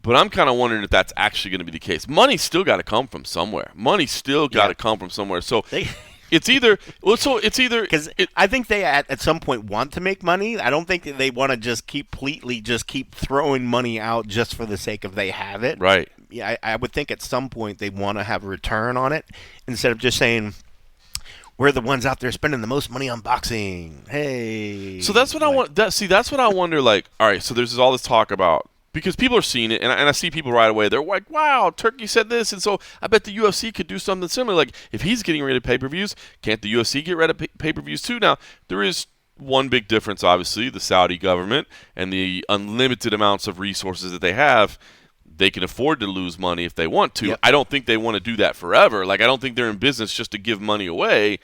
but I'm kind of wondering if that's actually going to be the case. Money's still got to come from somewhere. So it's either – because I think they at some point want to make money. I don't think that they want to just keep throwing money out just for the sake of they have it. Right. Yeah, I would think at some point they want to have a return on it instead of just saying – we're the ones out there spending the most money on boxing. Hey. So that's what I want. That's what I wonder. Like, all right, so there's all this talk about, because people are seeing it, and I see people right away. They're like, wow, Turkey said this, and so I bet the UFC could do something similar. Like, if he's getting rid of pay-per-views, can't the UFC get rid of pay-per-views too? Now, there is one big difference, obviously, the Saudi government and the unlimited amounts of resources that they have. They can afford to lose money if they want to. Yep. I don't think they want to do that forever. Like, I don't think they're in business just to give money away.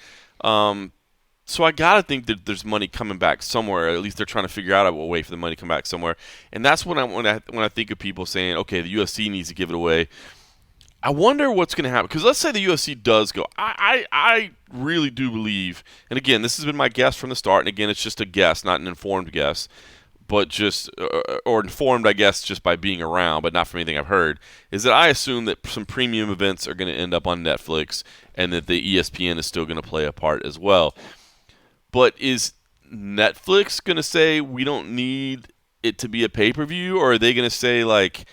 So I got to think that there's money coming back somewhere. At least they're trying to figure out a way for the money to come back somewhere. And that's when I think of people saying, okay, the UFC needs to give it away. I wonder what's going to happen. Because let's say the UFC does go. I really do believe, and again, this has been my guess from the start, and again, it's just a guess, not an informed guess, but just or informed, I guess, just by being around, but not from anything I've heard, is that I assume that some premium events are going to end up on Netflix and that the ESPN is still going to play a part as well. But is Netflix going to say we don't need it to be a pay-per-view, or are they going to say, like,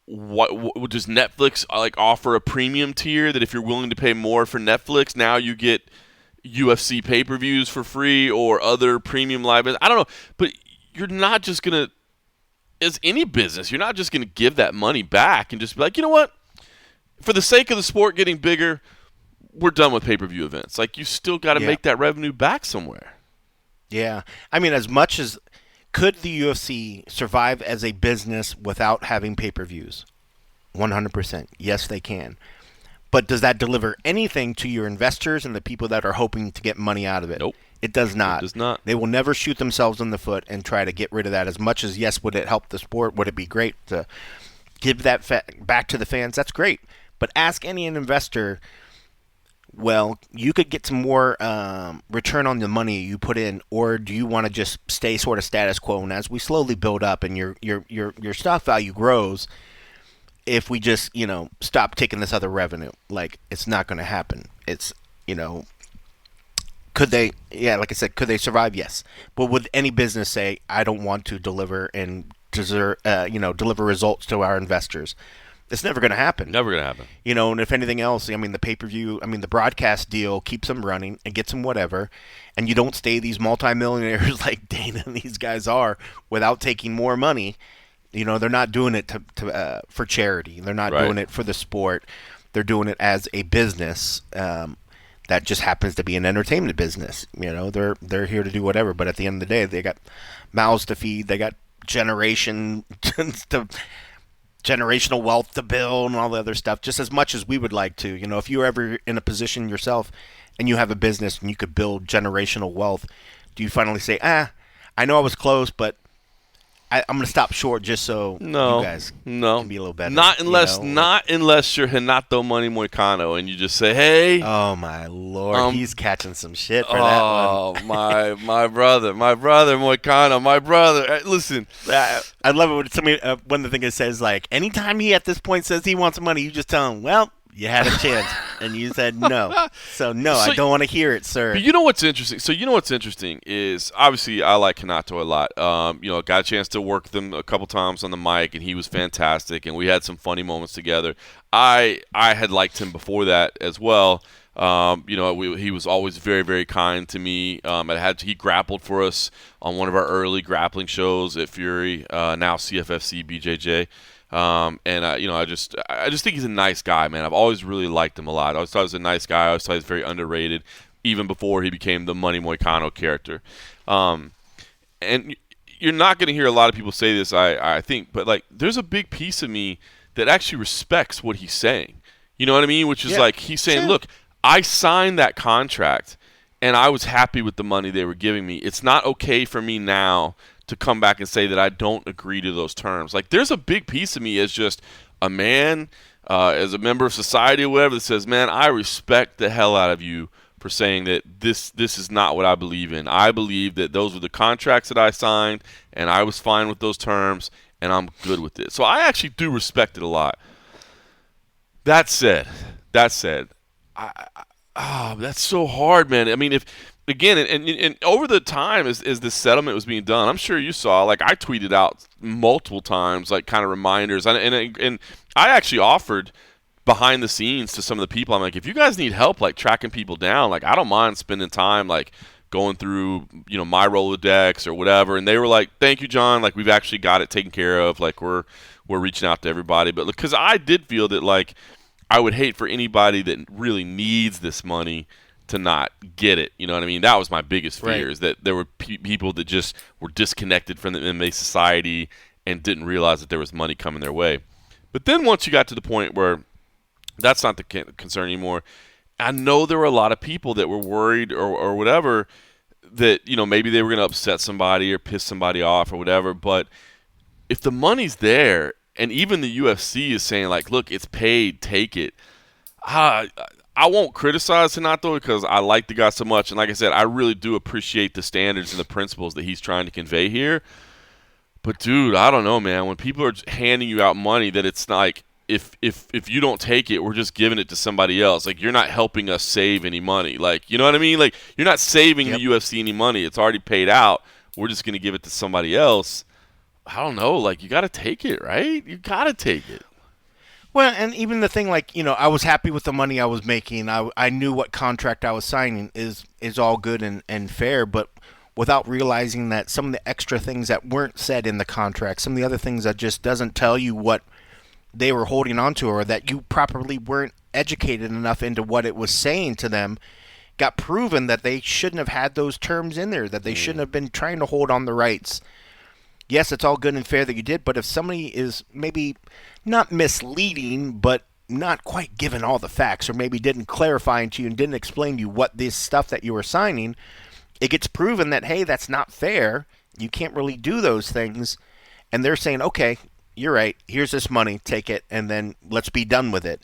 what does Netflix offer a premium tier that if you're willing to pay more for Netflix, now you get UFC pay-per-views for free or other premium live events? I don't know, but you're not just going to, as any business, you're not just going to give that money back and just be like, you know what? For the sake of the sport getting bigger, we're done with pay-per-view events. Like, you still got to make that revenue back somewhere. Yeah. I mean, as much as could the UFC survive as a business without having pay-per-views? 100%. Yes, they can. But does that deliver anything to your investors and the people that are hoping to get money out of it? Nope. It does not. It does not. They will never shoot themselves in the foot and try to get rid of that. As much as, yes, would it help the sport? Would it be great to give that back to the fans, that's great. But ask any investor, well, you could get some more return on the money you put in, or do you want to just stay sort of status quo? And as we slowly build up and your stock value grows, if we just stop taking this other revenue, like it's not going to happen. It's could they? Yeah, like I said, could they survive? Yes. But would any business say, I don't want to deliver and deliver results to our investors? It's never going to happen. Never going to happen. And if anything else, the pay-per-view, the broadcast deal keeps them running and gets them whatever, and you don't stay these multimillionaires like Dana and these guys are without taking more money. They're not doing it for charity. They're not doing it for the sport. They're doing it as a business that just happens to be an entertainment business. They're here to do whatever, but at the end of the day, they got mouths to feed. They got generational wealth to build and all the other stuff, just as much as we would like to. If you're ever in a position yourself and you have a business and you could build generational wealth, do you finally say, I know I was close, but I'm going to stop short just so you guys can be a little better? Not unless you're Renato Money Moicano and you just say, hey. Oh, my Lord. He's catching some shit for that one. Oh, my brother Moicano, my brother. Listen. I love it when somebody, one of the things it says, like, anytime he at this point says he wants money, you just tell him, well, you had a chance, and you said no. So, I don't want to hear it, sir. But you know what's interesting? Is, obviously, I like Renato a lot. Got a chance to work with him a couple times on the mic, and he was fantastic, and we had some funny moments together. I had liked him before that as well. He was always very, very kind to me. He grappled for us on one of our early grappling shows at Fury, now CFFC BJJ. I just think he's a nice guy, man. I've always really liked him a lot. I always thought he was a nice guy. I always thought he was very underrated, even before he became the Money Moicano character. And you're not going to hear a lot of people say this, I think, but like, there's a big piece of me that actually respects what he's saying. You know what I mean? Which is like, he's saying, look, I signed that contract, and I was happy with the money they were giving me. It's not okay for me now to come back and say that I don't agree to those terms. Like, there's a big piece of me as just a man, as a member of society or whatever, that says, man, I respect the hell out of you for saying that this is not what I believe in. I believe that those were the contracts that I signed, and I was fine with those terms, and I'm good with it. So I actually do respect it a lot. That said, that's so hard, man. I mean, Again, and over the time as this settlement was being done, I'm sure you saw, like, I tweeted out multiple times, like, kind of reminders. And I actually offered behind the scenes to some of the people. I'm like, if you guys need help, like, tracking people down, like, I don't mind spending time, like, going through, my Rolodex or whatever. And they were like, thank you, John. Like, we've actually got it taken care of. Like, we're reaching out to everybody. But because I did feel that, like, I would hate for anybody that really needs this money to not get it. You know what I mean? That was my biggest fear, is that there were people that just were disconnected from the MMA society and didn't realize that there was money coming their way. But then once you got to the point where that's not the concern anymore, I know there were a lot of people that were worried or whatever that, maybe they were going to upset somebody or piss somebody off or whatever. But if the money's there, and even the UFC is saying, like, look, it's paid, take it, I won't criticize Renato because I like the guy so much. And like I said, I really do appreciate the standards and the principles that he's trying to convey here. But, dude, I don't know, man. When people are handing you out money, that it's like, if you don't take it, we're just giving it to somebody else. Like, you're not helping us save any money. Like, you know what I mean? Like, you're not saving the UFC any money. It's already paid out. We're just going to give it to somebody else. I don't know. Like, you got to take it, right? You got to take it. Well, and even the thing, like, I was happy with the money I was making. I knew what contract I was signing is all good and fair, but without realizing that some of the extra things that weren't said in the contract, some of the other things that just doesn't tell you what they were holding on to, or that you properly weren't educated enough into what it was saying to them, got proven that they shouldn't have had those terms in there, that they shouldn't have been trying to hold on the rights. Yes, it's all good and fair that you did, but if somebody is maybe not misleading, but not quite given all the facts, or maybe didn't clarify to you and didn't explain to you what this stuff that you were signing, it gets proven that, hey, that's not fair. You can't really do those things. And they're saying, okay, you're right. Here's this money. Take it, and then let's be done with it.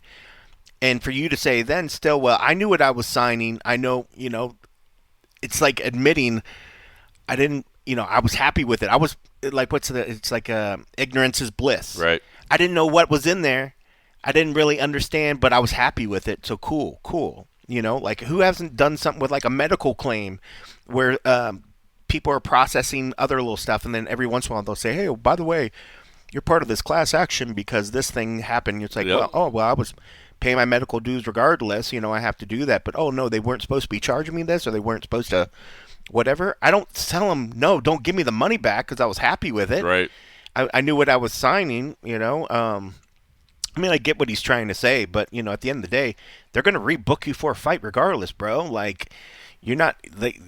And for you to say then still, well, I knew what I was signing. I know, it's like admitting I didn't, I was happy with it. I was like, it's like ignorance is bliss. Right. I didn't know what was in there. I didn't really understand, but I was happy with it. So cool. Like who hasn't done something with like a medical claim where people are processing other little stuff, and then every once in a while they'll say, hey, oh, by the way, you're part of this class action because this thing happened. It's like, Yep. well, I was paying my medical dues regardless. I have to do that. But, oh, no, they weren't supposed to be charging me this, or they weren't supposed to whatever. I don't tell them, no, don't give me the money back because I was happy with it. Right. I knew what I was signing. I mean, I get what he's trying to say, but, at the end of the day, they're going to rebook you for a fight regardless, bro. Like, you're not,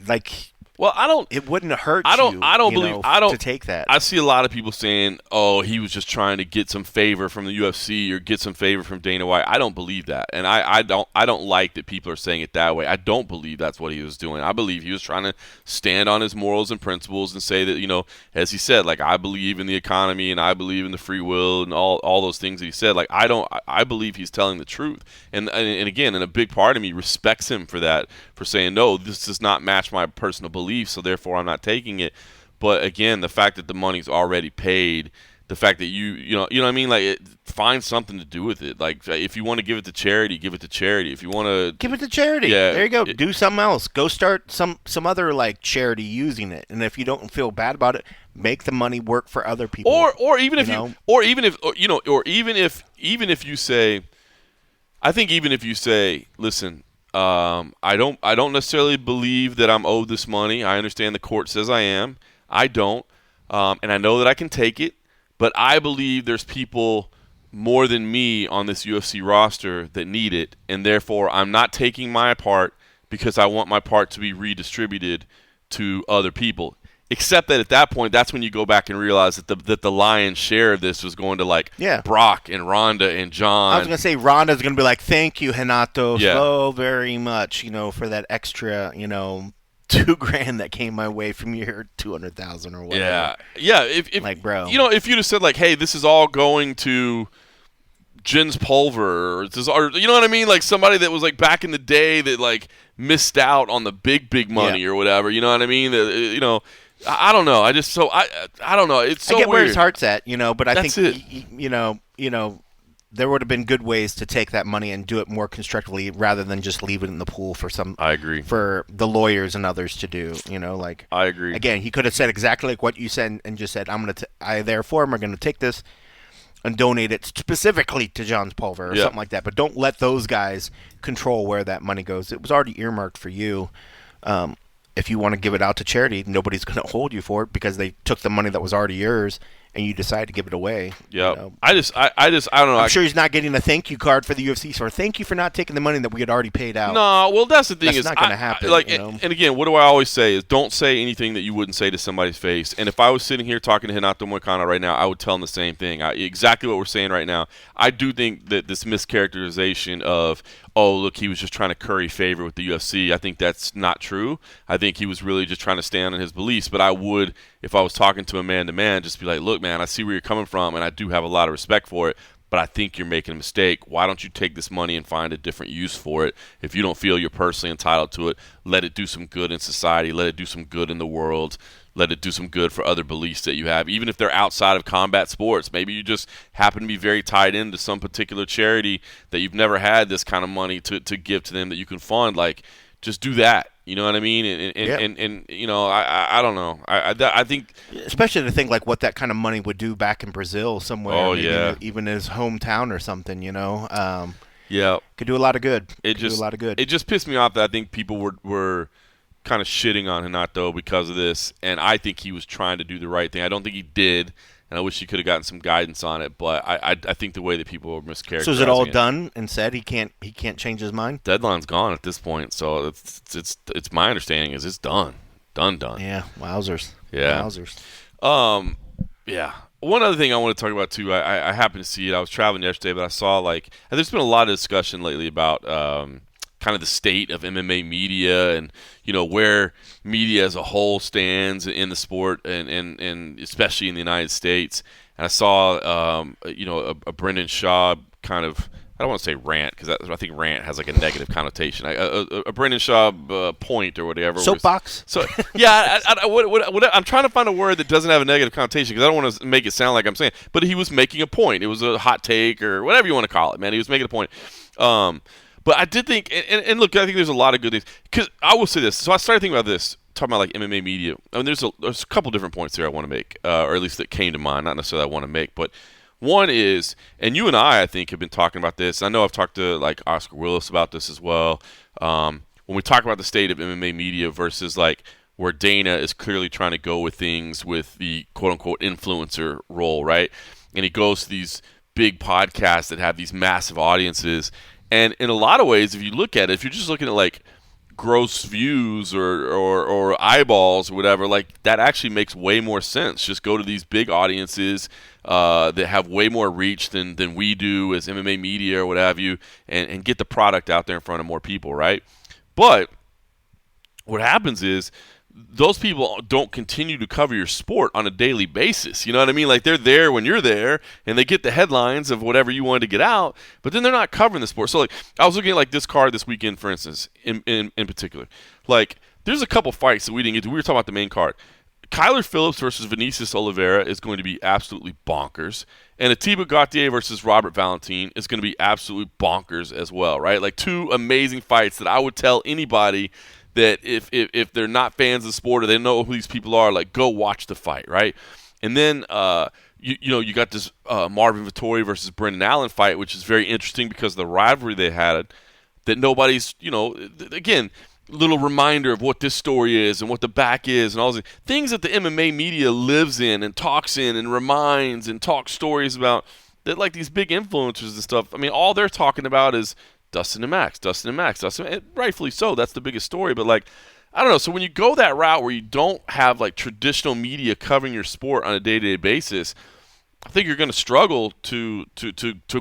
like Well, I don't. it wouldn't hurt I don't. you, I don't believe. I don't to take that. I see a lot of people saying, "Oh, he was just trying to get some favor from the UFC or get some favor from Dana White." I don't believe that, and I don't. I don't like that people are saying it that way. I don't believe that's what he was doing. I believe he was trying to stand on his morals and principles and say that, as he said, like I believe in the economy and I believe in the free will and all those things that he said. Like I don't. I believe he's telling the truth, and again, and a big part of me respects him for that, for saying no, this does not match my personal beliefs, so therefore I'm not taking it. But again, the fact that the money's already paid, the fact that you know what I mean, like find something to do with it. Like if you want to give it to charity, give it to charity. If you want to Give it to charity. Yeah, There you go. Do something else. Go start some other like charity using it. And if you don't feel bad about it, make the money work for other people. or even if you know? even if you say, I think even if you say, listen, I don't necessarily believe that I'm owed this money. I understand the court says I am. I don't, and I know that I can take it. But I believe there's people more than me on this UFC roster that need it, and therefore I'm not taking my part because I want my part to be redistributed to other people. Except that at that point, that's when you go back and realize that the lion's share of this was going to like Brock and Ronda and John. I was going to say Ronda's going to be like, thank you, Renato, Yeah. so very much, for that extra, $2,000 that came my way from your 200,000 or whatever. Yeah. If Like, bro. if you'd have said like, hey, this is all going to Jens Pulver, or you know what I mean, like somebody that was like back in the day that like missed out on the big money or whatever. You know what I mean? I don't know. I don't know. It's so I get weird. where his heart's at, but I That's think there would have been good ways to take that money and do it more constructively rather than just leave it in the pool for I agree. for the lawyers and others to do. Like I agree. again, he could have said exactly like what you said and just said, I therefore am going to take this and donate it specifically to John Pulver or something like that. But don't let those guys control where that money goes. It was already earmarked for you. If you want to give it out to charity, nobody's going to hold you for it because they took the money that was already yours and you decide to give it away. Yeah. I don't know. I'm sure he's not getting a thank you card for the UFC. So thank you for not taking the money that we had already paid out. No, well, that's the thing. That's not going to happen. And again, what do I always say is don't say anything that you wouldn't say to somebody's face. And if I was sitting here talking to Renato Moicano right now, I would tell him the same thing. Exactly what we're saying right now. I do think that this mischaracterization of, oh, look, he was just trying to curry favor with the UFC, I think that's not true. I think he was really just trying to stand on his beliefs. But I would, if I was talking to him man-to-man, just be like, look, man, I see where you're coming from, and I do have a lot of respect for it, but I think you're making a mistake. Why don't you take this money and find a different use for it? If you don't feel you're personally entitled to it, let it do some good in society. Let it do some good in the world. Let it do some good for other beliefs that you have, even if they're outside of combat sports. Maybe you just happen to be very tied into some particular charity that you've never had this kind of money to give to them that you can fund. Like, just do that. You know what I mean? And I don't know. I think, especially to think like what that kind of money would do back in Brazil somewhere. Oh, maybe yeah. even his hometown or something. yeah, Could do a lot of good. it do a lot of good. It just pissed me off that I think people were kind of shitting on Renato because of this, and I think he was trying to do the right thing. I don't think he did, and I wish he could have gotten some guidance on it. But I think the way that people were mischaracterizing. So is it all done and said? He can't change his mind. Deadline's gone at this point, so it's my understanding is it's done. Yeah, wowzers. Yeah. Wowzers. Yeah. One other thing I want to talk about too. I happened to see it. I was traveling yesterday, but I saw there's been a lot of discussion lately about kind of the state of MMA media and where media as a whole stands in the sport and especially in the United States. And I saw a Brendan Schaub kind of, I don't want to say rant because I think rant has like a negative connotation. A Brendan Schaub point or whatever. Soapbox. So yeah, I'm trying to find a word that doesn't have a negative connotation because I don't want to make it sound like I'm saying. But he was making a point. It was a hot take or whatever you want to call it, man. He was making a point. But I did think, and look, I think there's a lot of good things. Because I will say this. So I started thinking about this, talking about like MMA media. I mean, there's a couple different points there I want to make, or at least that came to mind. Not necessarily I want to make, but one is, and you and I think, have been talking about this. I know I've talked to like Oscar Willis about this as well. When we talk about the state of MMA media versus like where Dana is clearly trying to go with things with the quote unquote influencer role, right? And he goes to these big podcasts that have these massive audiences. And in a lot of ways, if you look at it, if you're just looking at like gross views or eyeballs or whatever, like that actually makes way more sense. Just go to these big audiences that have way more reach than we do as MMA media or what have you, and get the product out there in front of more people, right? But what happens is those people don't continue to cover your sport on a daily basis. You know what I mean? Like they're there when you're there and they get the headlines of whatever you wanted to get out, but then they're not covering the sport. So like I was looking at like this card this weekend, for instance, in particular. Like there's a couple fights that we didn't get to. We were talking about the main card. Kyler Phillips versus Vinicius Oliveira is going to be absolutely bonkers. And Atiba Gauthier versus Robert Valentin is going to be absolutely bonkers as well, right? Like two amazing fights that I would tell anybody that if they're not fans of the sport or they know who these people are, like go watch the fight, right? And then you got this Marvin Vettori versus Brendan Allen fight, which is very interesting because of the rivalry they had. That nobody's, again, little reminder of what this story is and what the back is and all these things that the MMA media lives in and talks in and reminds and talks stories about. That like these big influencers and stuff. I mean, all they're talking about is Dustin and Max. And rightfully so. That's the biggest story. But, like, I don't know. So when you go that route where you don't have, like, traditional media covering your sport on a day-to-day basis, I think you're going to struggle to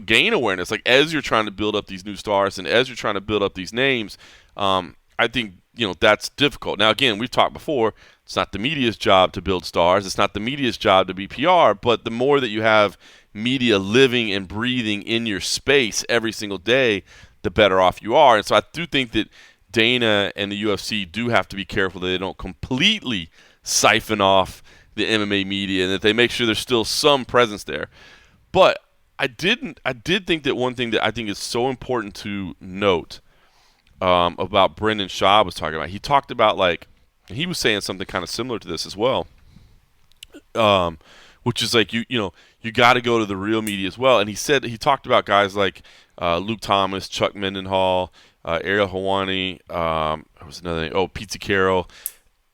gain awareness. Like, as you're trying to build up these new stars and as you're trying to build up these names, I think, that's difficult. Now, again, we've talked before. It's not the media's job to build stars. It's not the media's job to be PR. But the more that you have media living and breathing in your space every single day, the better off you are. And so I do think that Dana and the UFC do have to be careful that they don't completely siphon off the MMA media and that they make sure there's still some presence there. But I did think that one thing that I think is so important to note about Brendan Schaub was talking about, he talked about like, he was saying something kind of similar to this as well, which is like you got to go to the real media as well. And he talked about guys like Luke Thomas, Chuck Mendenhall, Ariel Helwani, was another name? Oh, Pizza Carroll.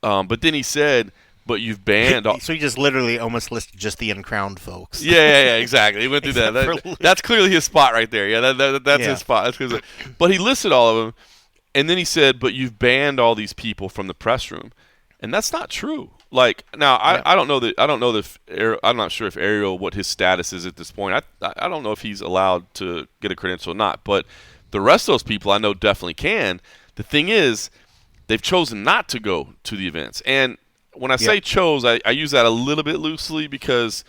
But then he said, but you've banned all. So he just literally almost listed just the uncrowned folks. Yeah, exactly. He went through that. That's clearly his spot right there. Yeah, that's his spot. But he listed all of them, and then he said, but you've banned all these people from the press room. And that's not true. Like now, I don't know that. I'm not sure if Ariel, what his status is at this point. I don't know if he's allowed to get a credential or not. But the rest of those people, I know definitely can. The thing is, they've chosen not to go to the events. And when I say chose, I use that a little bit loosely because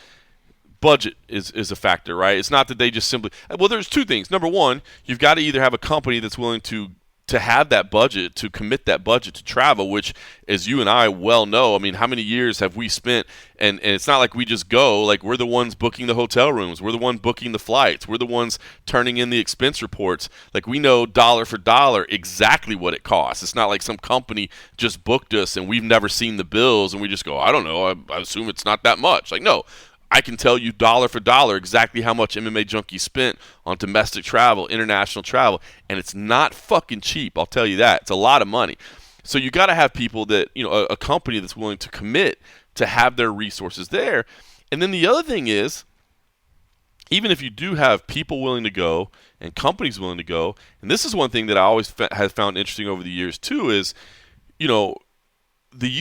budget is a factor, right? It's not that they just simply. Well, there's two things. Number one, you've got to either have a company that's willing to have that budget, to commit that budget to travel, which, as you and I well know, I mean, how many years have we spent, and it's not like we just go, like we're the ones booking the hotel rooms, we're the ones booking the flights, we're the ones turning in the expense reports. Like we know dollar for dollar exactly what it costs. It's not like some company just booked us and we've never seen the bills and we just go, I don't know, I assume it's not that much. Like, no. I can tell you dollar for dollar exactly how much MMA Junkie spent on domestic travel, international travel, and it's not fucking cheap, I'll tell you that. It's a lot of money. So you got to have people that, a company that's willing to commit to have their resources there. And then the other thing is, even if you do have people willing to go and companies willing to go, and this is one thing that I always have found interesting over the years too, is, the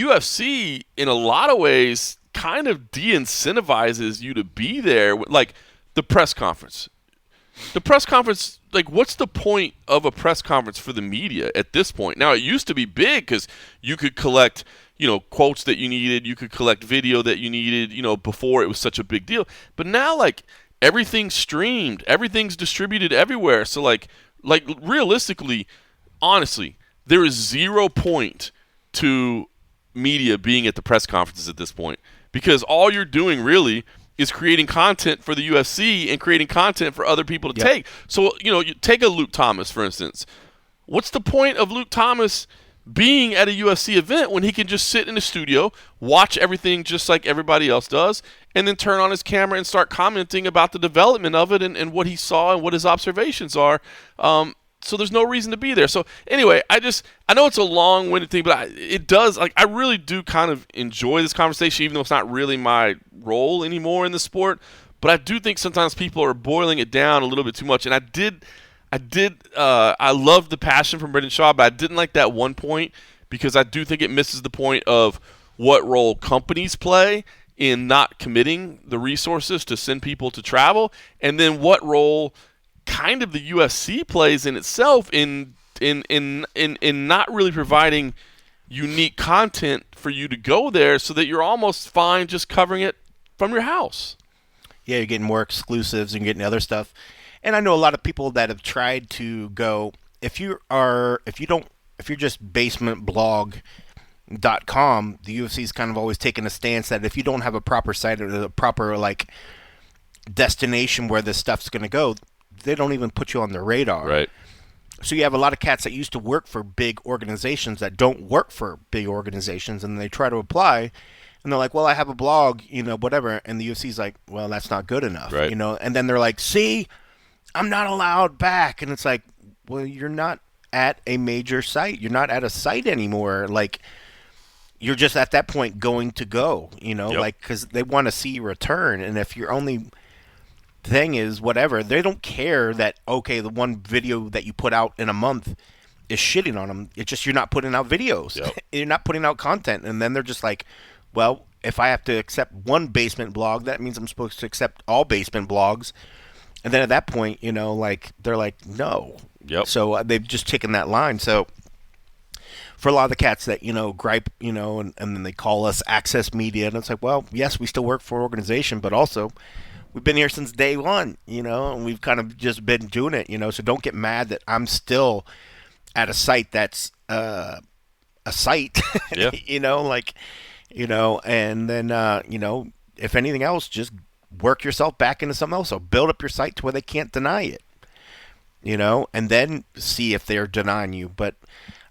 UFC in a lot of ways kind of de-incentivizes you to be there. Like the press conference, the press conference, like, what's the point of a press conference for the media at this point? Now, it used to be big because you could collect, quotes that you needed. You could collect video that you needed, before it was such a big deal. But now, like, everything's streamed. Everything's distributed everywhere. So, like realistically, honestly, there is 0 point to media being at the press conferences at this point because all you're doing really is creating content for the UFC and creating content for other people to take. So, you take a Luke Thomas, for instance. What's the point of Luke Thomas being at a UFC event when he can just sit in the studio, watch everything just like everybody else does, and then turn on his camera and start commenting about the development of it and what he saw and what his observations are? So there's no reason to be there. So anyway, I know it's a long-winded thing, but I really do kind of enjoy this conversation, even though it's not really my role anymore in the sport. But I do think sometimes people are boiling it down a little bit too much. And I love the passion from Brendan Shaw, but I didn't like that one point because I do think it misses the point of what role companies play in not committing the resources to send people to travel, and then what role kind of the UFC plays in itself in not really providing unique content for you to go there, so that you're almost fine just covering it from your house. Yeah, you're getting more exclusives and getting other stuff. And I know a lot of people that have tried to go, if you're just basementblog.com, the UFC's kind of always taken a stance that if you don't have a proper site or a proper destination where this stuff's going to go, they don't even put you on their radar. Right. So you have a lot of cats that used to work for big organizations that don't work for big organizations, and they try to apply, and they're like, well, I have a blog, whatever, and the UFC's like, well, that's not good enough, right. And then they're like, see, I'm not allowed back, and it's like, well, you're not at a major site. You're not at a site anymore. Like, you're just at that point going to go, because they want to see you return, and if your only thing is whatever, they don't care that, okay, the one video that you put out in a month is shitting on them. It's just you're not putting out videos. Yep. You're not putting out content, and then they're just like, well, if I have to accept one basement blog, that means I'm supposed to accept all basement blogs. And then at that point, they're like, no. Yep. So they've just taken that line. So for a lot of the cats that, gripe, and then they call us Access Media, and it's like, well, yes, we still work for an organization, but also we've been here since day one, and we've kind of just been doing it, so don't get mad that I'm still at a site that's a site, yeah. And then, if anything else, just work yourself back into something else. So build up your site to where they can't deny it, and then see if they're denying you. But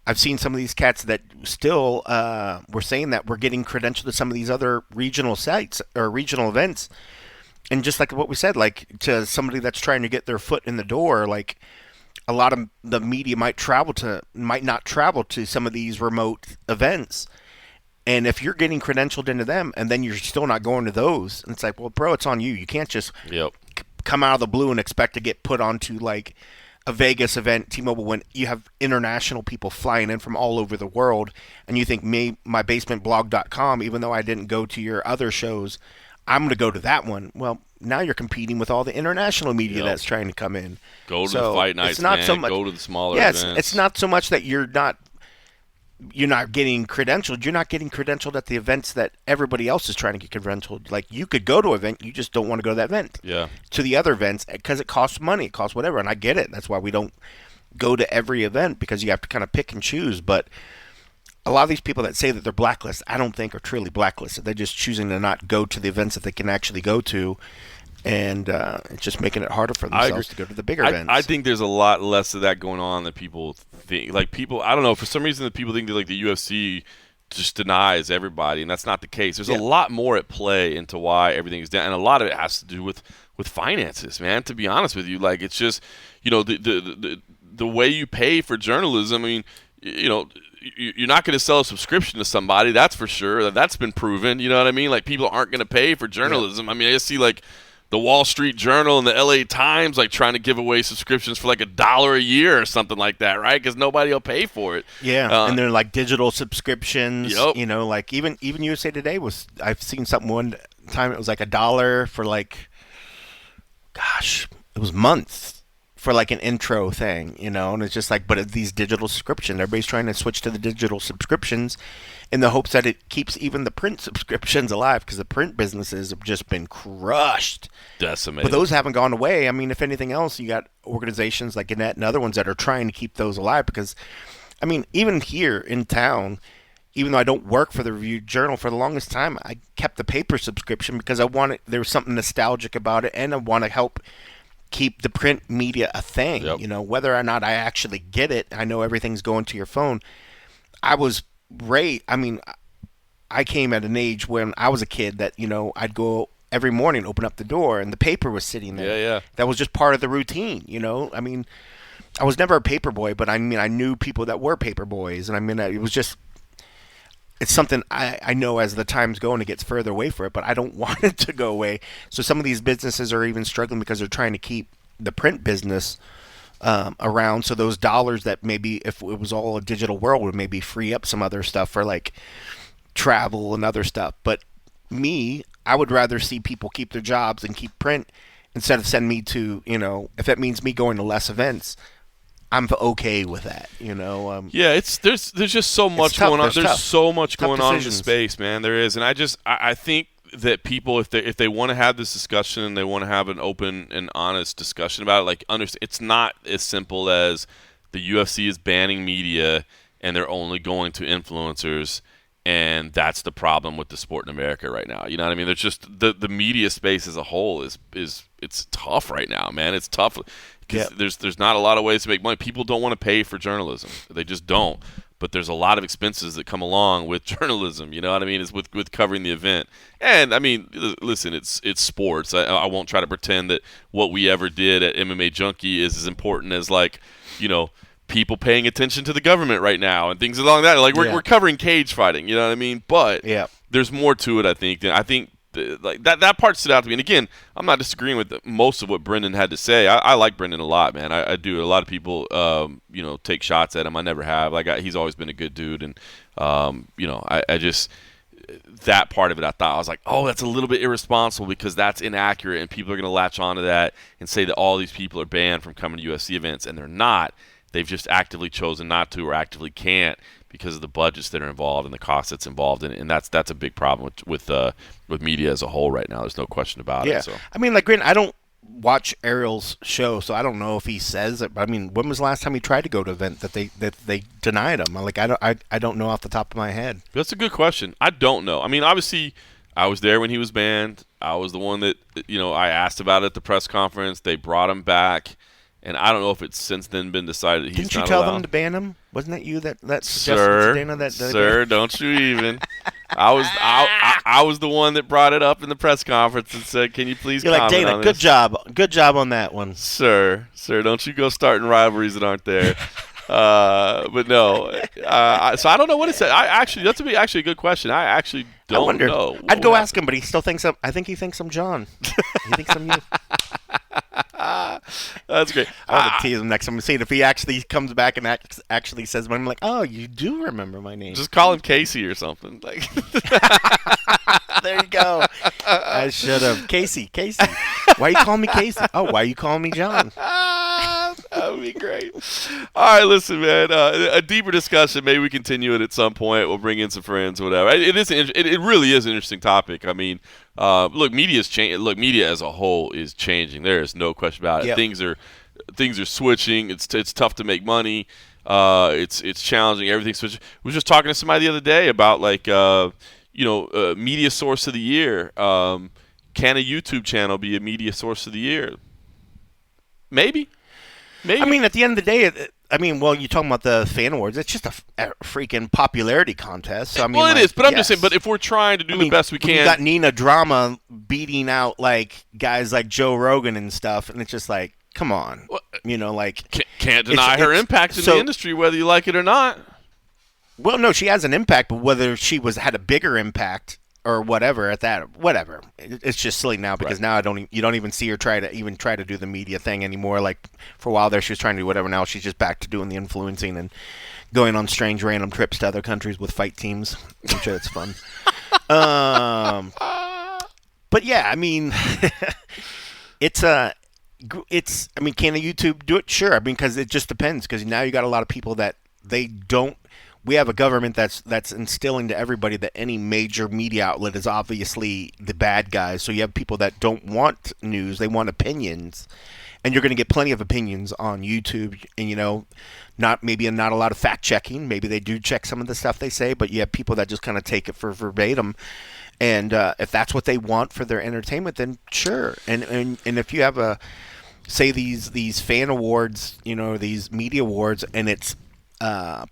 I've seen some of these cats that still were saying that we're getting credentialed to some of these other regional sites or regional events. And just like what we said, like to somebody that's trying to get their foot in the door, like a lot of the media might not travel to some of these remote events. And if you're getting credentialed into them and then you're still not going to those, and it's like, well, bro, it's on you. You can't just come out of the blue and expect to get put onto like a Vegas event, T-Mobile, when you have international people flying in from all over the world, and you think mybasementblog.com, even though I didn't go to your other shows, I'm going to go to that one. Well, now you're competing with all the international media that's trying to come in. Go to the fight nights, man. So go to the smaller events. It's not so much that you're not getting credentialed. You're not getting credentialed at the events that everybody else is trying to get credentialed. Like, you could go to an event, you just don't want to go to that event. Yeah. To the other events, because it costs money, it costs whatever, and I get it. That's why we don't go to every event, because you have to kind of pick and choose. But a lot of these people that say that they're blacklisted, I don't think are truly blacklisted. They're just choosing to not go to the events that they can actually go to, and it's just making it harder for themselves to go to the bigger events. I think there's a lot less of that going on than people think. Like, I don't know, for some reason, that people think that like the UFC just denies everybody, and that's not the case. There's a lot more at play into why everything is down, and a lot of it has to do with finances, man. To be honest with you, like, it's just, the way you pay for journalism. I mean, you're not going to sell a subscription to somebody, that's for sure. That's been proven. You know what I mean? Like, people aren't going to pay for journalism. I mean, I just see like the Wall Street Journal and the LA Times like trying to give away subscriptions for like $1 a year or something like that, right? Because nobody will pay for it. Yeah, and they're like digital subscriptions. Yep. Like even USA Today I've seen something one time, it was like $1 for like, gosh, it was months for like an intro thing, and it's just like, but it's these digital subscriptions. Everybody's trying to switch to the digital subscriptions in the hopes that it keeps even the print subscriptions alive, because the print businesses have just been crushed. Decimated. But those haven't gone away. I mean, if anything else, you got organizations like Gannett and other ones that are trying to keep those alive, because, I mean, even here in town, even though I don't work for the Review Journal, for the longest time, I kept the paper subscription because there was something nostalgic about it, and I want to help keep the print media a thing. Yep. Whether or not I actually get it, I know everything's going to your phone. I was I mean, I came at an age when I was a kid that, I'd go every morning, open up the door, and the paper was sitting there. Yeah. That was just part of the routine, I mean, I was never a paper boy, but I mean, I knew people that were paper boys, and I mean, it was just, it's something I know as the time's going, it gets further away for it, but I don't want it to go away. So some of these businesses are even struggling because they're trying to keep the print business around. So those dollars that maybe, if it was all a digital world, would maybe free up some other stuff for like travel and other stuff. But I would rather see people keep their jobs and keep print instead of send me to, if that means me going to less events, I'm okay with that, Yeah, there's just so much tough. going on. There's Tough. so much Tough going on in the decisions. space, man. There is, and I think that people, if they want to have this discussion and they want to have an open and honest discussion about it, like, understand it's not as simple as the UFC is banning media and they're only going to influencers, and that's the problem with the sport in America right now. You know what I mean? There's just the media space as a whole is it's tough right now, man. It's tough because there's not a lot of ways to make money. People don't want to pay for journalism. They just don't. But there's a lot of expenses that come along with journalism. You know what I mean? It's with covering the event. And I mean, listen, it's sports. I won't try to pretend that what we ever did at MMA Junkie is as important as, like, people paying attention to the government right now and things along that. Like, we're covering cage fighting. You know what I mean? But there's more to it, I think. I think like that part stood out to me. And again, I'm not disagreeing with most of what Brendan had to say. I like Brendan a lot, man. I do. A lot of people, take shots at him. I never have. He's always been a good dude, and I just, that part of it, I was like, oh, that's a little bit irresponsible because that's inaccurate, and people are going to latch onto that and say that all these people are banned from coming to UFC events, and they're not. They've just actively chosen not to, or actively can't, because of the budgets that are involved and the cost that's involved, and that's a big problem with media as a whole right now. There's no question about it. So. I mean, like, granted, I don't watch Ariel's show, so I don't know if he says it. But I mean, when was the last time he tried to go to an event that they denied him? Like, I don't know off the top of my head. That's a good question. I don't know. I mean, obviously, I was there when he was banned. I was the one that I asked about it at the press conference. They brought him back. And I don't know if it's since then been decided he's not allowed. Didn't you tell them to ban him? Wasn't that you that suggested to Dana that? Sir, don't you even. I was the one that brought it up in the press conference and said, "Can you please?" You're like, Dana, good job on that one, sir. Don't you go starting rivalries that aren't there. But no, so I don't know what it said. That's actually a good question. I actually don't know. I'd go ask him, but he still thinks I think he thinks I'm John. He thinks I'm you. That's great. I want to tease him next time. See if he actually comes back and actually says, "I'm like, oh, you do remember my name." Just call him Casey or something. Like, there you go. I should have. Casey. Why you calling me Casey? Oh, why you calling me John? That would be great. All right, listen, man. A deeper discussion. Maybe we continue it at some point. We'll bring in some friends, or whatever. It really is an interesting topic. I mean, look, media's changing. Look, media as a whole is changing. There is no question about it. Yep. Things are switching. It's tough to make money. It's challenging. Everything's switching. We were just talking to somebody the other day about media source of the year. Can a YouTube channel be a media source of the year? Maybe. I mean, at the end of the day, you're talking about the fan awards. It's just a freaking popularity contest. So, I mean, it is. But I'm just saying. But if we're trying to do the best we can, you got Nina Drama beating out like guys like Joe Rogan and stuff, and it's just like, come on, can't deny her impact in the industry, whether you like it or not. Well, no, she has an impact, but whether she had a bigger impact or whatever it's just silly now because now you don't even see her try to do the media thing anymore. Like, for a while there she was trying to do whatever. Now she's just back to doing the influencing and going on strange random trips to other countries with fight teams. I'm sure it's fun. But yeah, I mean, it's I mean, can a YouTube do it? Sure. I mean, because it just depends. Because now you got a lot of people that they don't. We have a government that's instilling to everybody that any major media outlet is obviously the bad guys. So you have people that don't want news; they want opinions, and you're going to get plenty of opinions on YouTube. And not a lot of fact checking. Maybe they do check some of the stuff they say, but you have people that just kind of take it for verbatim. And if that's what they want for their entertainment, then sure. And if you have say these fan awards, these media awards, and it's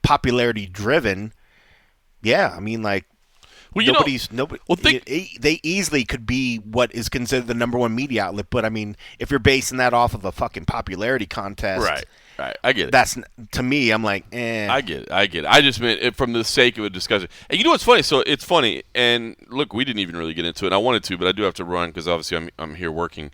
popularity driven, yeah, I mean, like, well, nobody. Well, they easily could be what is considered the number one media outlet. But I mean, if you're basing that off of a fucking popularity contest, right, I get it. That's, to me, I'm like, eh. I get it. I just meant it from the sake of a discussion. And you know what's funny? So it's funny. And look, we didn't even really get into it. And I wanted to, but I do have to run because obviously I'm here working.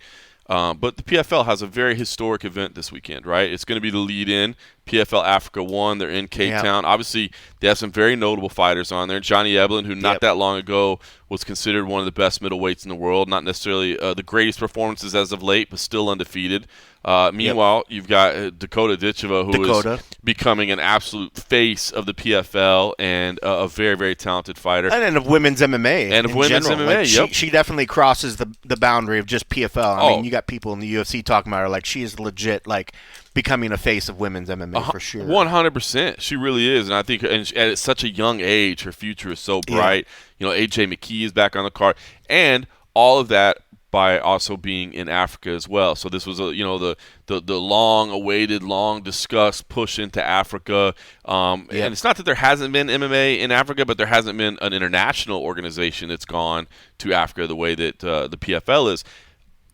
But the PFL has a very historic event this weekend, right? It's going to be the lead-in. PFL Africa 1. They're in Cape Town. Obviously, they have some very notable fighters on there. Johnny Eblen, who not that long ago was considered one of the best middleweights in the world. Not necessarily the greatest performances as of late, but still undefeated. Meanwhile, you've got Dakota Ditcheva, who is becoming an absolute face of the PFL and a very, very talented fighter. And of women's MMA. And of women's general. MMA, like she definitely crosses the boundary of just PFL. I mean, you got people in the UFC talking about her like she is legit, like, becoming a face of women's MMA for sure. 100%. She really is. And I think at such a young age, her future is so bright. AJ McKee is back on the card. And all of that by also being in Africa as well. So this was the long-awaited, long-discussed push into Africa. And it's not that there hasn't been MMA in Africa, but there hasn't been an international organization that's gone to Africa the way that the PFL is.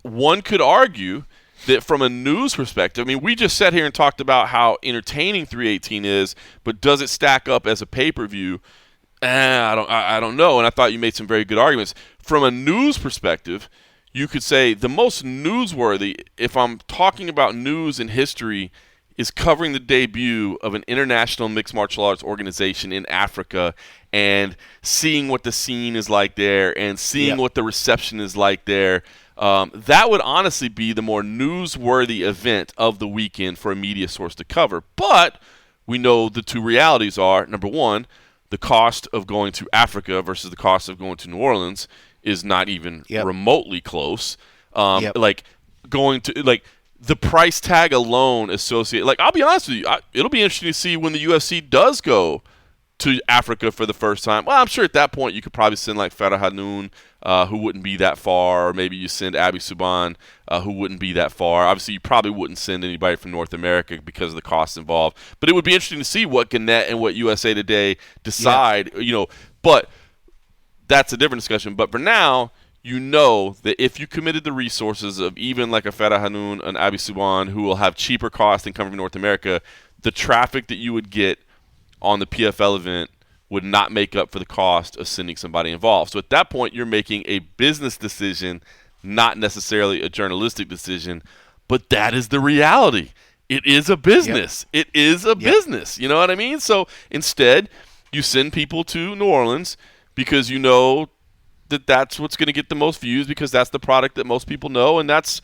One could argue that from a news perspective, I mean, we just sat here and talked about how entertaining 318 is, but does it stack up as a pay-per-view? I don't know, and I thought you made some very good arguments. From a news perspective, you could say the most newsworthy, if I'm talking about news and history, is covering the debut of an international mixed martial arts organization in Africa and seeing what the scene is like there and seeing what the reception is like there. That would honestly be the more newsworthy event of the weekend for a media source to cover. But we know the two realities are, number one, the cost of going to Africa versus the cost of going to New Orleans is not even remotely close. Like going to the price tag alone associated. Like, I'll be honest with you, it'll be interesting to see when the UFC does go to Africa for the first time. Well, I'm sure at that point you could probably send like Farah Hanoun, who wouldn't be that far, or maybe you send Abby Subban, who wouldn't be that far. Obviously, you probably wouldn't send anybody from North America because of the costs involved. But it would be interesting to see what Gannett and what USA Today decide. But that's a different discussion. But for now, you know that if you committed the resources of even like a Farah Hanoun, an Abby Subban, who will have cheaper costs than coming from North America, the traffic that you would get on the PFL event would not make up for the cost of sending somebody involved. So at that point, you're making a business decision, not necessarily a journalistic decision, but that is the reality. It is a business. It is a business. You know what I mean? So instead, you send people to New Orleans because you know that that's what's going to get the most views because that's the product that most people know, and that's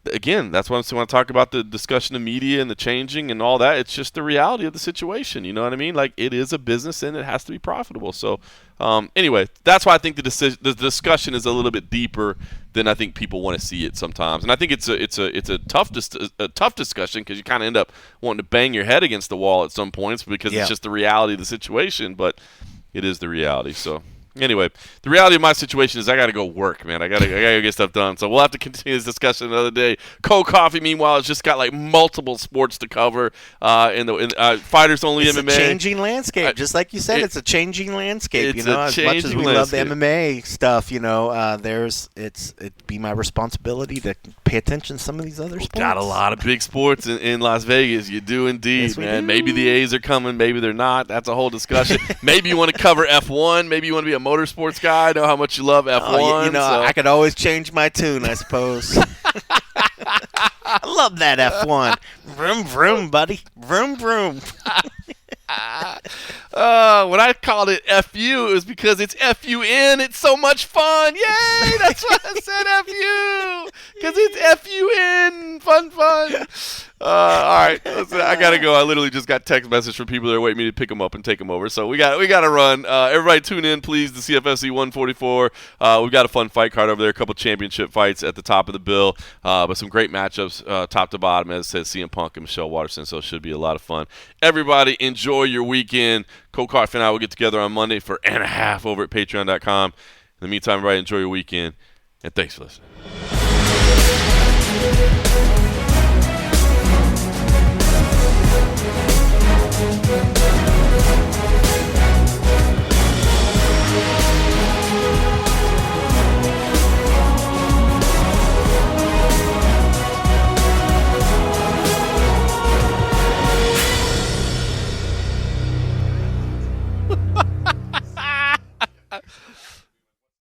why I want to talk about the discussion of media and the changing and all that. It's just the reality of the situation. You know what I mean? Like, it is a business and it has to be profitable. So, anyway, that's why I think the discussion is a little bit deeper than I think people want to see it sometimes. And I think it's a tough discussion because you kind of end up wanting to bang your head against the wall at some points because it's just the reality of the situation. But it is the reality. So. Anyway, the reality of my situation is I got to go work, man. I got to go get stuff done. So we'll have to continue this discussion another day. Cold Coffee, meanwhile, has just got like multiple sports to cover. Fighters only it's MMA. It's a changing landscape, just like you said. It's a changing landscape. As much as we love the MMA stuff, it'd be my responsibility to pay attention to some of these other sports. Got a lot of big sports in Las Vegas. You do indeed, yes, man. Maybe the A's are coming, maybe they're not. That's a whole discussion. Maybe you want to cover F1. Maybe you want to be a motorsports guy. I know how much you love F1. I could always change my tune, I suppose. I love that F1. Vroom, vroom, buddy. Vroom, vroom. When I called it FU, it was because it's FUN. It's so much fun. Yay! That's why I said FU. Because it's FUN. Fun gotta go. I literally just got text message from people that are waiting me to pick them up and take them over. So we got to run. Everybody tune in, please. The CFFC 144. We've got a fun fight card over there. A couple championship fights at the top of the bill, but some great matchups top to bottom. As I said, CM Punk and Michelle Waterson. So it should be a lot of fun. Everybody enjoy your weekend. Cole Carf and I will get together on Monday for and a half over at Patreon.com. In the meantime, everybody enjoy your weekend, and thanks for listening.